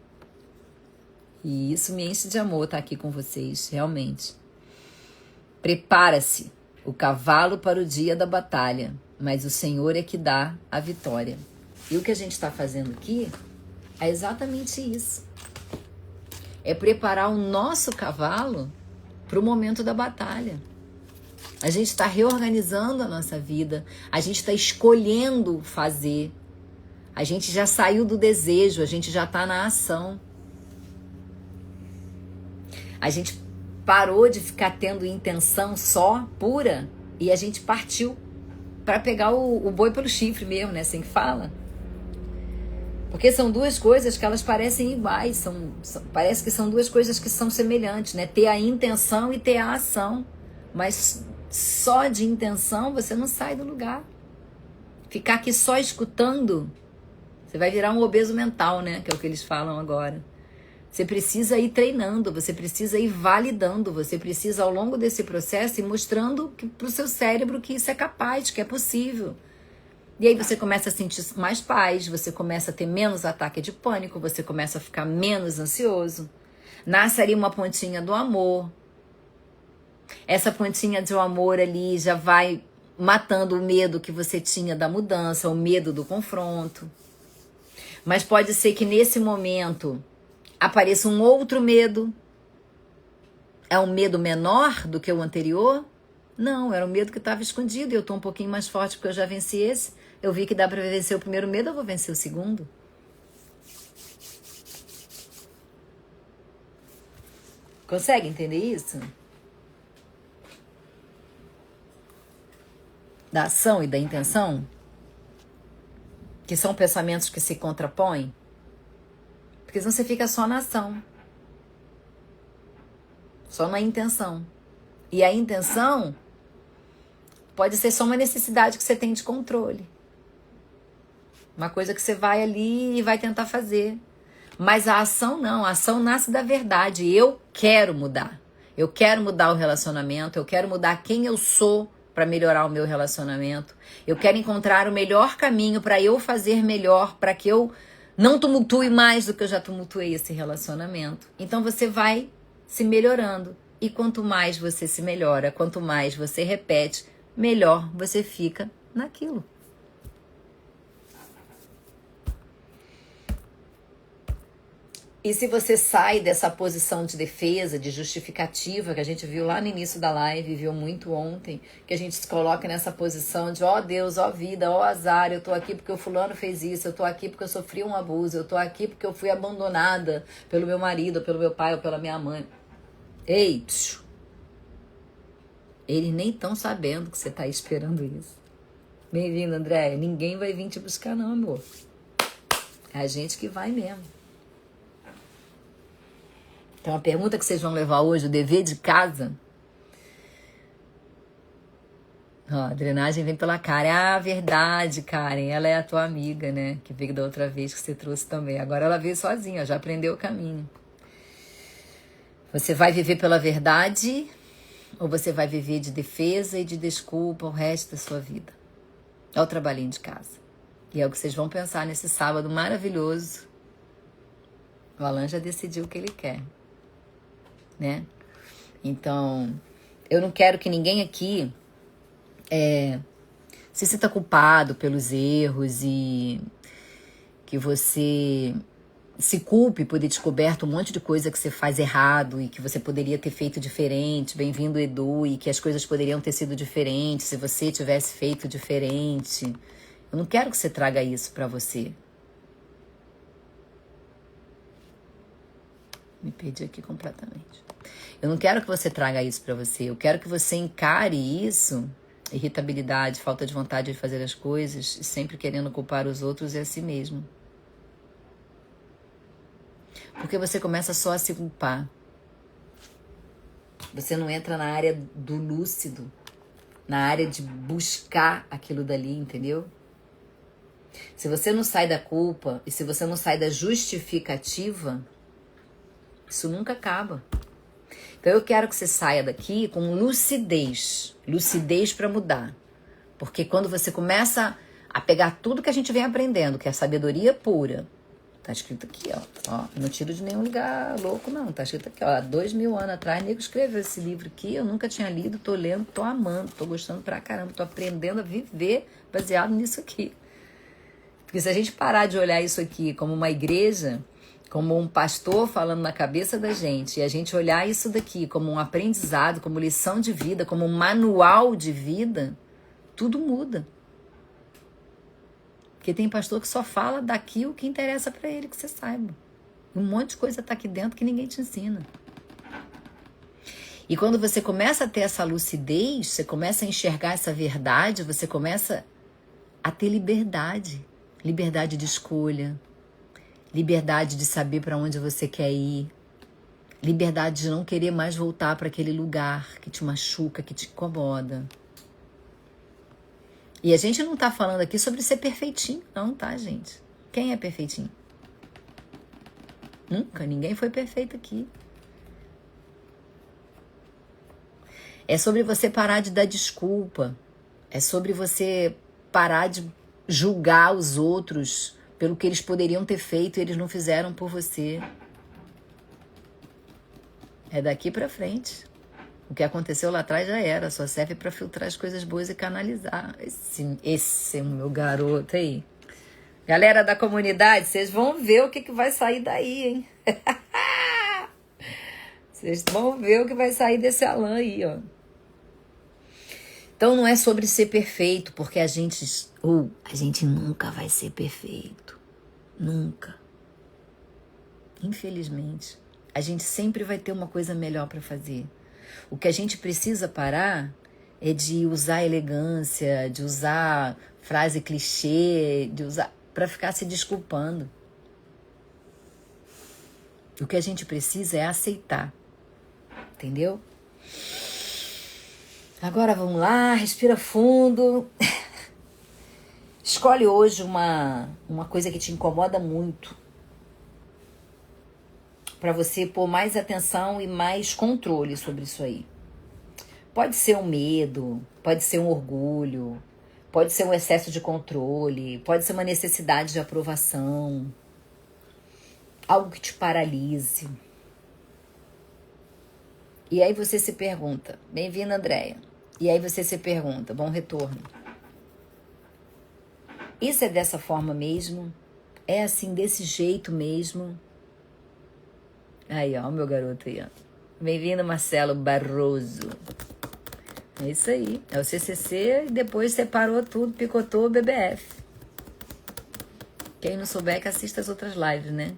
E isso me enche de amor estar aqui com vocês, realmente. Prepara-se o cavalo para o dia da batalha, mas o Senhor é que dá a vitória. E o que a gente está fazendo aqui é exatamente isso. É preparar o nosso cavalo para o momento da batalha. A gente está reorganizando a nossa vida, a gente está escolhendo fazer. A gente já saiu do desejo, a gente já está na ação. A gente parou de ficar tendo intenção só, pura, e a gente partiu para pegar o boi pelo chifre mesmo, né? Assim que fala. Porque são duas coisas que elas parecem iguais, parece que são duas coisas que são semelhantes, né? Ter a intenção e ter a ação. Mas só de intenção você não sai do lugar. Ficar aqui só escutando, você vai virar um obeso mental, né? Que é o que eles falam agora. Você precisa ir treinando, você precisa ir validando, você precisa ao longo desse processo ir mostrando para o seu cérebro que isso é capaz, que é possível. E aí você começa a sentir mais paz, você começa a ter menos ataque de pânico, você começa a ficar menos ansioso. Nasce ali uma pontinha do amor. Essa pontinha de amor ali já vai matando o medo que você tinha da mudança, o medo do confronto. Mas pode ser que nesse momento apareça um outro medo. É um medo menor do que o anterior? Não, era um medo que estava escondido e eu estou um pouquinho mais forte porque eu já venci esse. Eu vi que dá para vencer o primeiro medo, eu vou vencer o segundo. Consegue entender isso? Da ação e da intenção? Que são pensamentos que se contrapõem? Porque senão você fica só na ação. Só na intenção. E a intenção pode ser só uma necessidade que você tem de controle. Uma coisa que você vai ali e vai tentar fazer. Mas a ação não. A ação nasce da verdade. Eu quero mudar. Eu quero mudar o relacionamento. Eu quero mudar quem eu sou para melhorar o meu relacionamento. Eu quero encontrar o melhor caminho para eu fazer melhor, para que eu não tumultue mais do que eu já tumultuei esse relacionamento. Então você vai se melhorando. E quanto mais você se melhora, quanto mais você repete, melhor você fica naquilo. E se você sai dessa posição de defesa, de justificativa, que a gente viu lá no início da live, viu muito ontem, que a gente se coloca nessa posição de ó Deus, ó vida, ó azar, eu tô aqui porque o fulano fez isso, eu tô aqui porque eu sofri um abuso, eu tô aqui porque eu fui abandonada pelo meu marido, ou pelo meu pai, ou pela minha mãe. Ei, eles nem estão sabendo que você tá esperando isso. Bem-vindo, André. Ninguém vai vir te buscar não, amor. É a gente que vai mesmo. Então, a pergunta que vocês vão levar hoje, o dever de casa. Ó, a drenagem vem pela Karen. Ah, verdade, Karen. Ela é a tua amiga, né? Que veio da outra vez que você trouxe também. Agora ela veio sozinha, já aprendeu o caminho. Você vai viver pela verdade ou você vai viver de defesa e de desculpa o resto da sua vida? É o trabalhinho de casa. E é o que vocês vão pensar nesse sábado maravilhoso. O Alan já decidiu o que ele quer. Né? Então, eu não quero que ninguém aqui se sinta culpado pelos erros e que você se culpe por ter descoberto um monte de coisa que você faz errado e que você poderia ter feito diferente. Bem-vindo, Edu, e que as coisas poderiam ter sido diferentes se você tivesse feito diferente. Eu não quero que você traga isso pra você. Me perdi aqui completamente. Eu não quero que você traga isso pra você. Eu quero que você encare isso, irritabilidade, falta de vontade de fazer as coisas, sempre querendo culpar os outros e a si mesmo. Porque você começa só a se culpar. Você não entra na área do lúcido, na área de buscar aquilo dali, entendeu? Se você não sai da culpa e se você não sai da justificativa, isso nunca acaba. Então eu quero que você saia daqui com lucidez. Lucidez para mudar. Porque quando você começa a pegar tudo que a gente vem aprendendo, que é a sabedoria pura, Tá escrito aqui, ó. Não tiro de nenhum lugar louco, não. Tá escrito aqui, ó. Há 2000 anos atrás, nego escreveu esse livro aqui. Eu nunca tinha lido, tô lendo, tô amando, tô gostando pra caramba. Tô aprendendo a viver baseado nisso aqui. Porque se a gente parar de olhar isso aqui como uma igreja, como um pastor falando na cabeça da gente, e a gente olhar isso daqui como um aprendizado, como lição de vida, como um manual de vida, tudo muda. Porque tem pastor que só fala daqui o que interessa pra ele, que você saiba. Um monte de coisa tá aqui dentro que ninguém te ensina. E quando você começa a ter essa lucidez, você começa a enxergar essa verdade, você começa a ter liberdade. Liberdade de escolha. Liberdade de saber para onde você quer ir. Liberdade de não querer mais voltar para aquele lugar que te machuca, que te incomoda. E a gente não tá falando aqui sobre ser perfeitinho, não, tá, gente? Quem é perfeitinho? Nunca, ninguém foi perfeito aqui. É sobre você parar de dar desculpa. É sobre você parar de julgar os outros pelo que eles poderiam ter feito e eles não fizeram por você. É daqui pra frente. O que aconteceu lá atrás já era, só serve pra filtrar as coisas boas e canalizar. Esse é o meu garoto aí. Galera da comunidade, vocês vão ver o que vai sair daí, hein? Vocês vão ver o que vai sair desse Alan aí, ó. Então não é sobre ser perfeito, porque a gente nunca vai ser perfeito. Nunca. Infelizmente. A gente sempre vai ter uma coisa melhor para fazer. O que a gente precisa parar é de usar elegância, de usar frase clichê, de usar para ficar se desculpando. O que a gente precisa é aceitar. Entendeu? Agora vamos lá, respira fundo. Escolhe hoje uma coisa que te incomoda muito, para você pôr mais atenção e mais controle sobre isso aí. Pode ser um medo, pode ser um orgulho, pode ser um excesso de controle, pode ser uma necessidade de aprovação, algo que te paralise. E aí você se pergunta, bem-vinda, Andréia. E aí você se pergunta, bom retorno. Isso é dessa forma mesmo? É assim, desse jeito mesmo? Aí, ó, o meu garoto aí, ó. Bem-vindo, Marcelo Barroso. É isso aí. É o CCC e depois separou tudo, picotou o BBF. Quem não souber que assista as outras lives, né?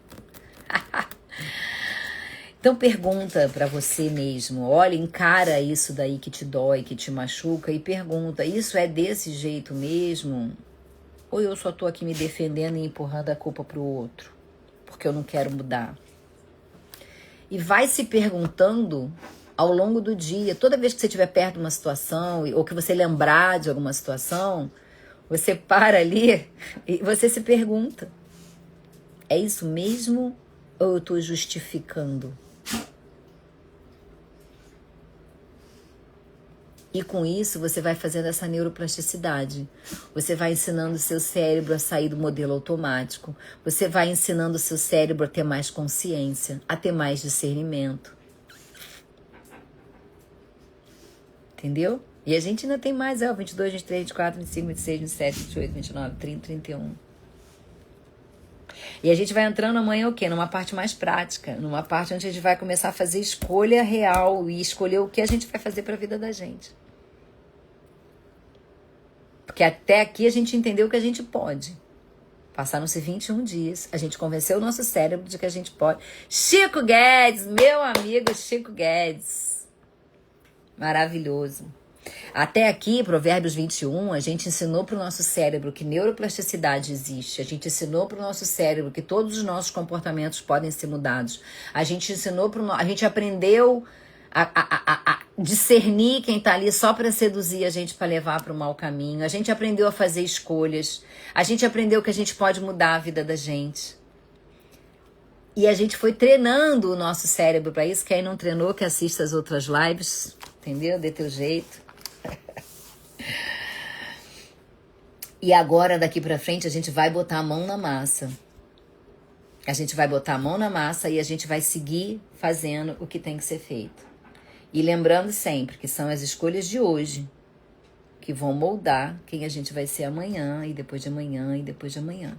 Então pergunta pra você mesmo. Olha, encara isso daí que te dói, que te machuca e pergunta, isso é desse jeito mesmo? Ou eu só tô aqui me defendendo e empurrando a culpa pro outro? Porque eu não quero mudar. E vai se perguntando ao longo do dia. Toda vez que você estiver perto de uma situação, ou que você lembrar de alguma situação, você para ali e você se pergunta. É isso mesmo ou eu tô justificando? E com isso você vai fazendo essa neuroplasticidade. Você vai ensinando o seu cérebro a sair do modelo automático. Você vai ensinando o seu cérebro a ter mais consciência, a ter mais discernimento. Entendeu? E a gente ainda tem mais, 22, 23, 24, 25, 26, 27, 28, 29, 30, 31. E a gente vai entrando amanhã o quê? Numa parte mais prática, numa parte onde a gente vai começar a fazer escolha real e escolher o que a gente vai fazer para a vida da gente. Porque até aqui a gente entendeu que a gente pode. Passaram-se 21 dias, a gente convenceu o nosso cérebro de que a gente pode. Chico Guedes, meu amigo Chico Guedes. Maravilhoso. Até aqui, Provérbios 21, a gente ensinou para o nosso cérebro que neuroplasticidade existe. A gente ensinou para o nosso cérebro que todos os nossos comportamentos podem ser mudados. A gente ensinou a gente aprendeu a discernir quem está ali só para seduzir a gente, para levar para o mau caminho. A gente aprendeu a fazer escolhas. A gente aprendeu que a gente pode mudar a vida da gente. E a gente foi treinando o nosso cérebro para isso. Quem não treinou, que assista as outras lives. Entendeu? Dê teu jeito. E agora, daqui pra frente, a gente vai botar a mão na massa. A gente vai botar a mão na massa e a gente vai seguir fazendo o que tem que ser feito. E lembrando sempre que são as escolhas de hoje que vão moldar quem a gente vai ser amanhã e depois de amanhã e depois de amanhã.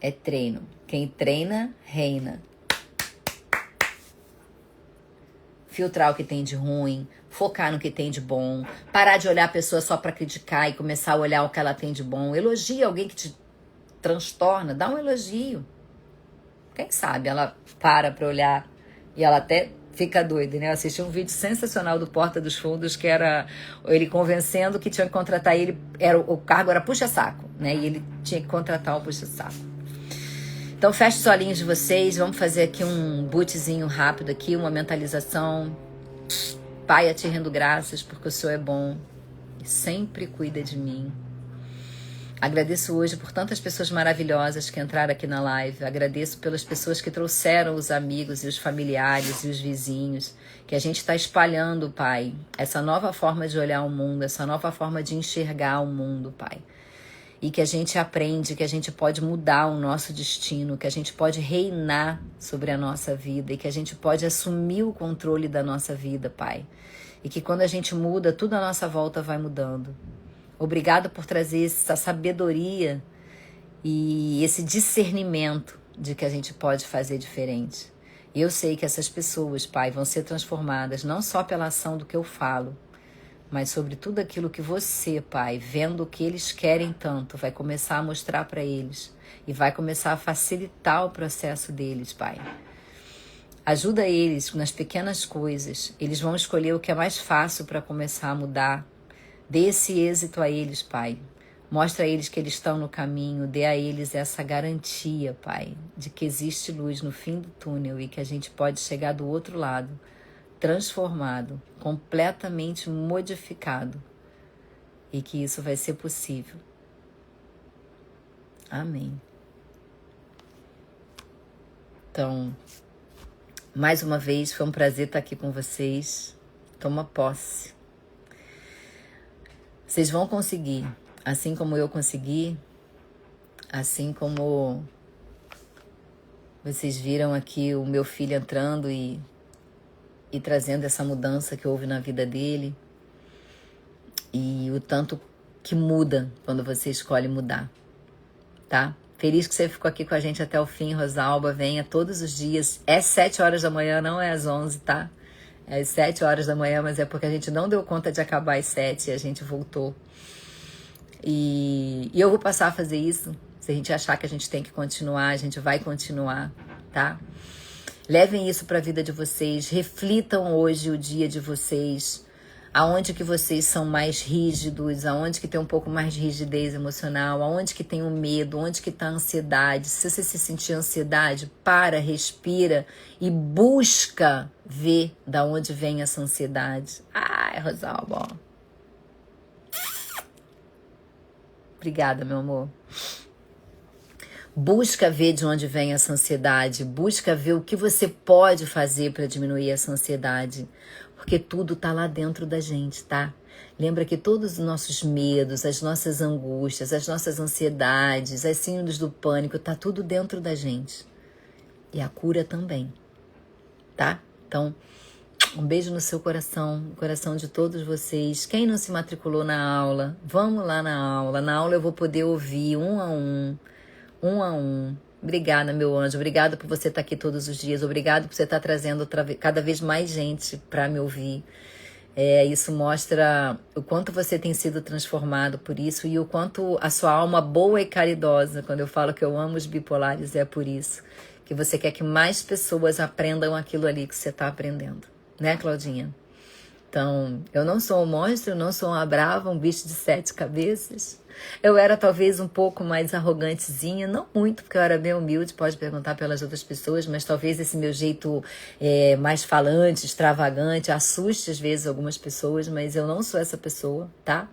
É treino. Quem treina, reina. Filtrar o que tem de ruim, focar no que tem de bom, parar de olhar a pessoa só para criticar e começar a olhar o que ela tem de bom. Elogia alguém que te transtorna, dá um elogio. Quem sabe ela para olhar e ela até fica doida, né? Eu assisti um vídeo sensacional do Porta dos Fundos, que era ele convencendo que tinha que contratar ele, o cargo era puxa-saco, né? E ele tinha que contratar o puxa-saco. Então feche os olhinhos de vocês, vamos fazer aqui um bootzinho rápido aqui, uma mentalização. Pai, eu te rendo graças porque o Senhor é bom e sempre cuida de mim. Agradeço hoje por tantas pessoas maravilhosas que entraram aqui na live. Agradeço pelas pessoas que trouxeram os amigos e os familiares e os vizinhos. Que a gente está espalhando, Pai, essa nova forma de olhar o mundo, essa nova forma de enxergar o mundo, Pai. E que a gente aprende que a gente pode mudar o nosso destino, que a gente pode reinar sobre a nossa vida e que a gente pode assumir o controle da nossa vida, Pai. E que quando a gente muda, tudo à nossa volta vai mudando. Obrigado por trazer essa sabedoria e esse discernimento de que a gente pode fazer diferente. E eu sei que essas pessoas, Pai, vão ser transformadas não só pela ação do que eu falo, mas sobre tudo aquilo que você, Pai, vendo o que eles querem tanto, vai começar a mostrar para eles e vai começar a facilitar o processo deles, Pai. Ajuda eles nas pequenas coisas. Eles vão escolher o que é mais fácil para começar a mudar. Dê esse êxito a eles, Pai. Mostra a eles que eles estão no caminho. Dê a eles essa garantia, Pai, de que existe luz no fim do túnel e que a gente pode chegar do outro lado, transformado, completamente modificado. E que isso vai ser possível. Amém. Então, mais uma vez, foi um prazer estar aqui com vocês. Toma posse. Vocês vão conseguir, assim como eu consegui, assim como vocês viram aqui o meu filho entrando e trazendo essa mudança que houve na vida dele e o tanto que muda quando você escolhe mudar, tá? Feliz que você ficou aqui com a gente até o fim, Rosalba. Venha todos os dias. É 7 horas da manhã, não é às 11, tá? É às 7 horas da manhã, mas é porque a gente não deu conta de acabar às 7 e a gente voltou. E eu vou passar a fazer isso. Se a gente achar que a gente tem que continuar, a gente vai continuar, tá? Levem isso para a vida de vocês. Reflitam hoje o dia de vocês. Aonde que vocês são mais rígidos, aonde que tem um pouco mais de rigidez emocional, aonde que tem o medo, onde que está a ansiedade. Se você se sentir ansiedade, para, respira e busca ver da onde vem essa ansiedade. Ai, Rosalba. Obrigada, meu amor. Busca ver de onde vem essa ansiedade, busca ver o que você pode fazer para diminuir essa ansiedade. Porque tudo tá lá dentro da gente, tá? Lembra que todos os nossos medos, as nossas angústias, as nossas ansiedades, as síndromes do pânico, tá tudo dentro da gente. E a cura também, tá? Então, um beijo no seu coração, no coração de todos vocês. Quem não se matriculou na aula, vamos lá na aula. Na aula eu vou poder ouvir um a um. Obrigada, meu anjo. Obrigada por você estar aqui todos os dias. Obrigada por você estar trazendo cada vez mais gente para me ouvir. Isso mostra o quanto você tem sido transformado por isso e o quanto a sua alma boa e caridosa. Quando eu falo que eu amo os bipolares, é por isso. Que você quer que mais pessoas aprendam aquilo ali que você está aprendendo. Né, Claudinha? Então, eu não sou um monstro, eu não sou uma brava, um bicho de 7 cabeças. Eu era talvez um pouco mais arrogantezinha, não muito, porque eu era bem humilde, pode perguntar pelas outras pessoas, mas talvez esse meu jeito mais falante, extravagante, assuste às vezes algumas pessoas, mas eu não sou essa pessoa, tá?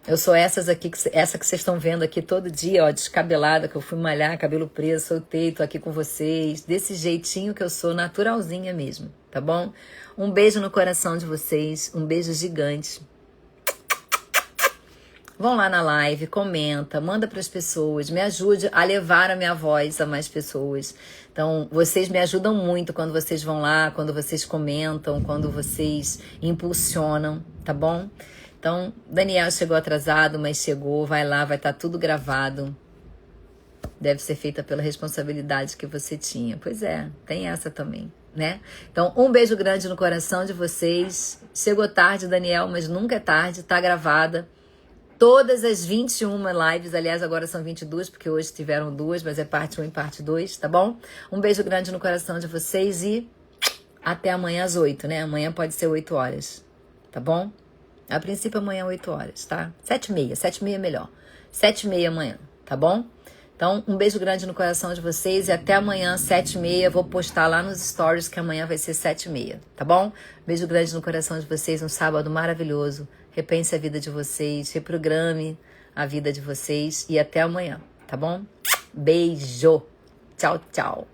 Eu sou essa que vocês estão vendo aqui todo dia, ó, descabelada, que eu fui malhar, cabelo preso, soltei, tô aqui com vocês, desse jeitinho que eu sou, naturalzinha mesmo, tá bom? Um beijo no coração de vocês, um beijo gigante. Vão lá na live, comenta, manda para as pessoas, me ajude a levar a minha voz a mais pessoas. Então, vocês me ajudam muito quando vocês vão lá, quando vocês comentam, quando vocês impulsionam, tá bom? Então, Daniel chegou atrasado, mas chegou, vai lá, vai estar tudo gravado. Deve ser feita pela responsabilidade que você tinha. Pois é, tem essa também, né? Então, um beijo grande no coração de vocês. Chegou tarde, Daniel, mas nunca é tarde, tá gravada. Todas as 21 lives, aliás, agora são 22, porque hoje tiveram 2, mas é parte 1 e parte 2, tá bom? Um beijo grande no coração de vocês e até amanhã às 8, né? Amanhã pode ser 8 horas, tá bom? A princípio amanhã 8 horas, tá? 7h30 é melhor. 7h30 amanhã, tá bom? Então, um beijo grande no coração de vocês e até amanhã, 7h30. Vou postar lá nos stories que amanhã vai ser 7h30, tá bom? Beijo grande no coração de vocês, um sábado maravilhoso. Repense a vida de vocês, reprograme a vida de vocês e até amanhã, tá bom? Beijo! Tchau, tchau!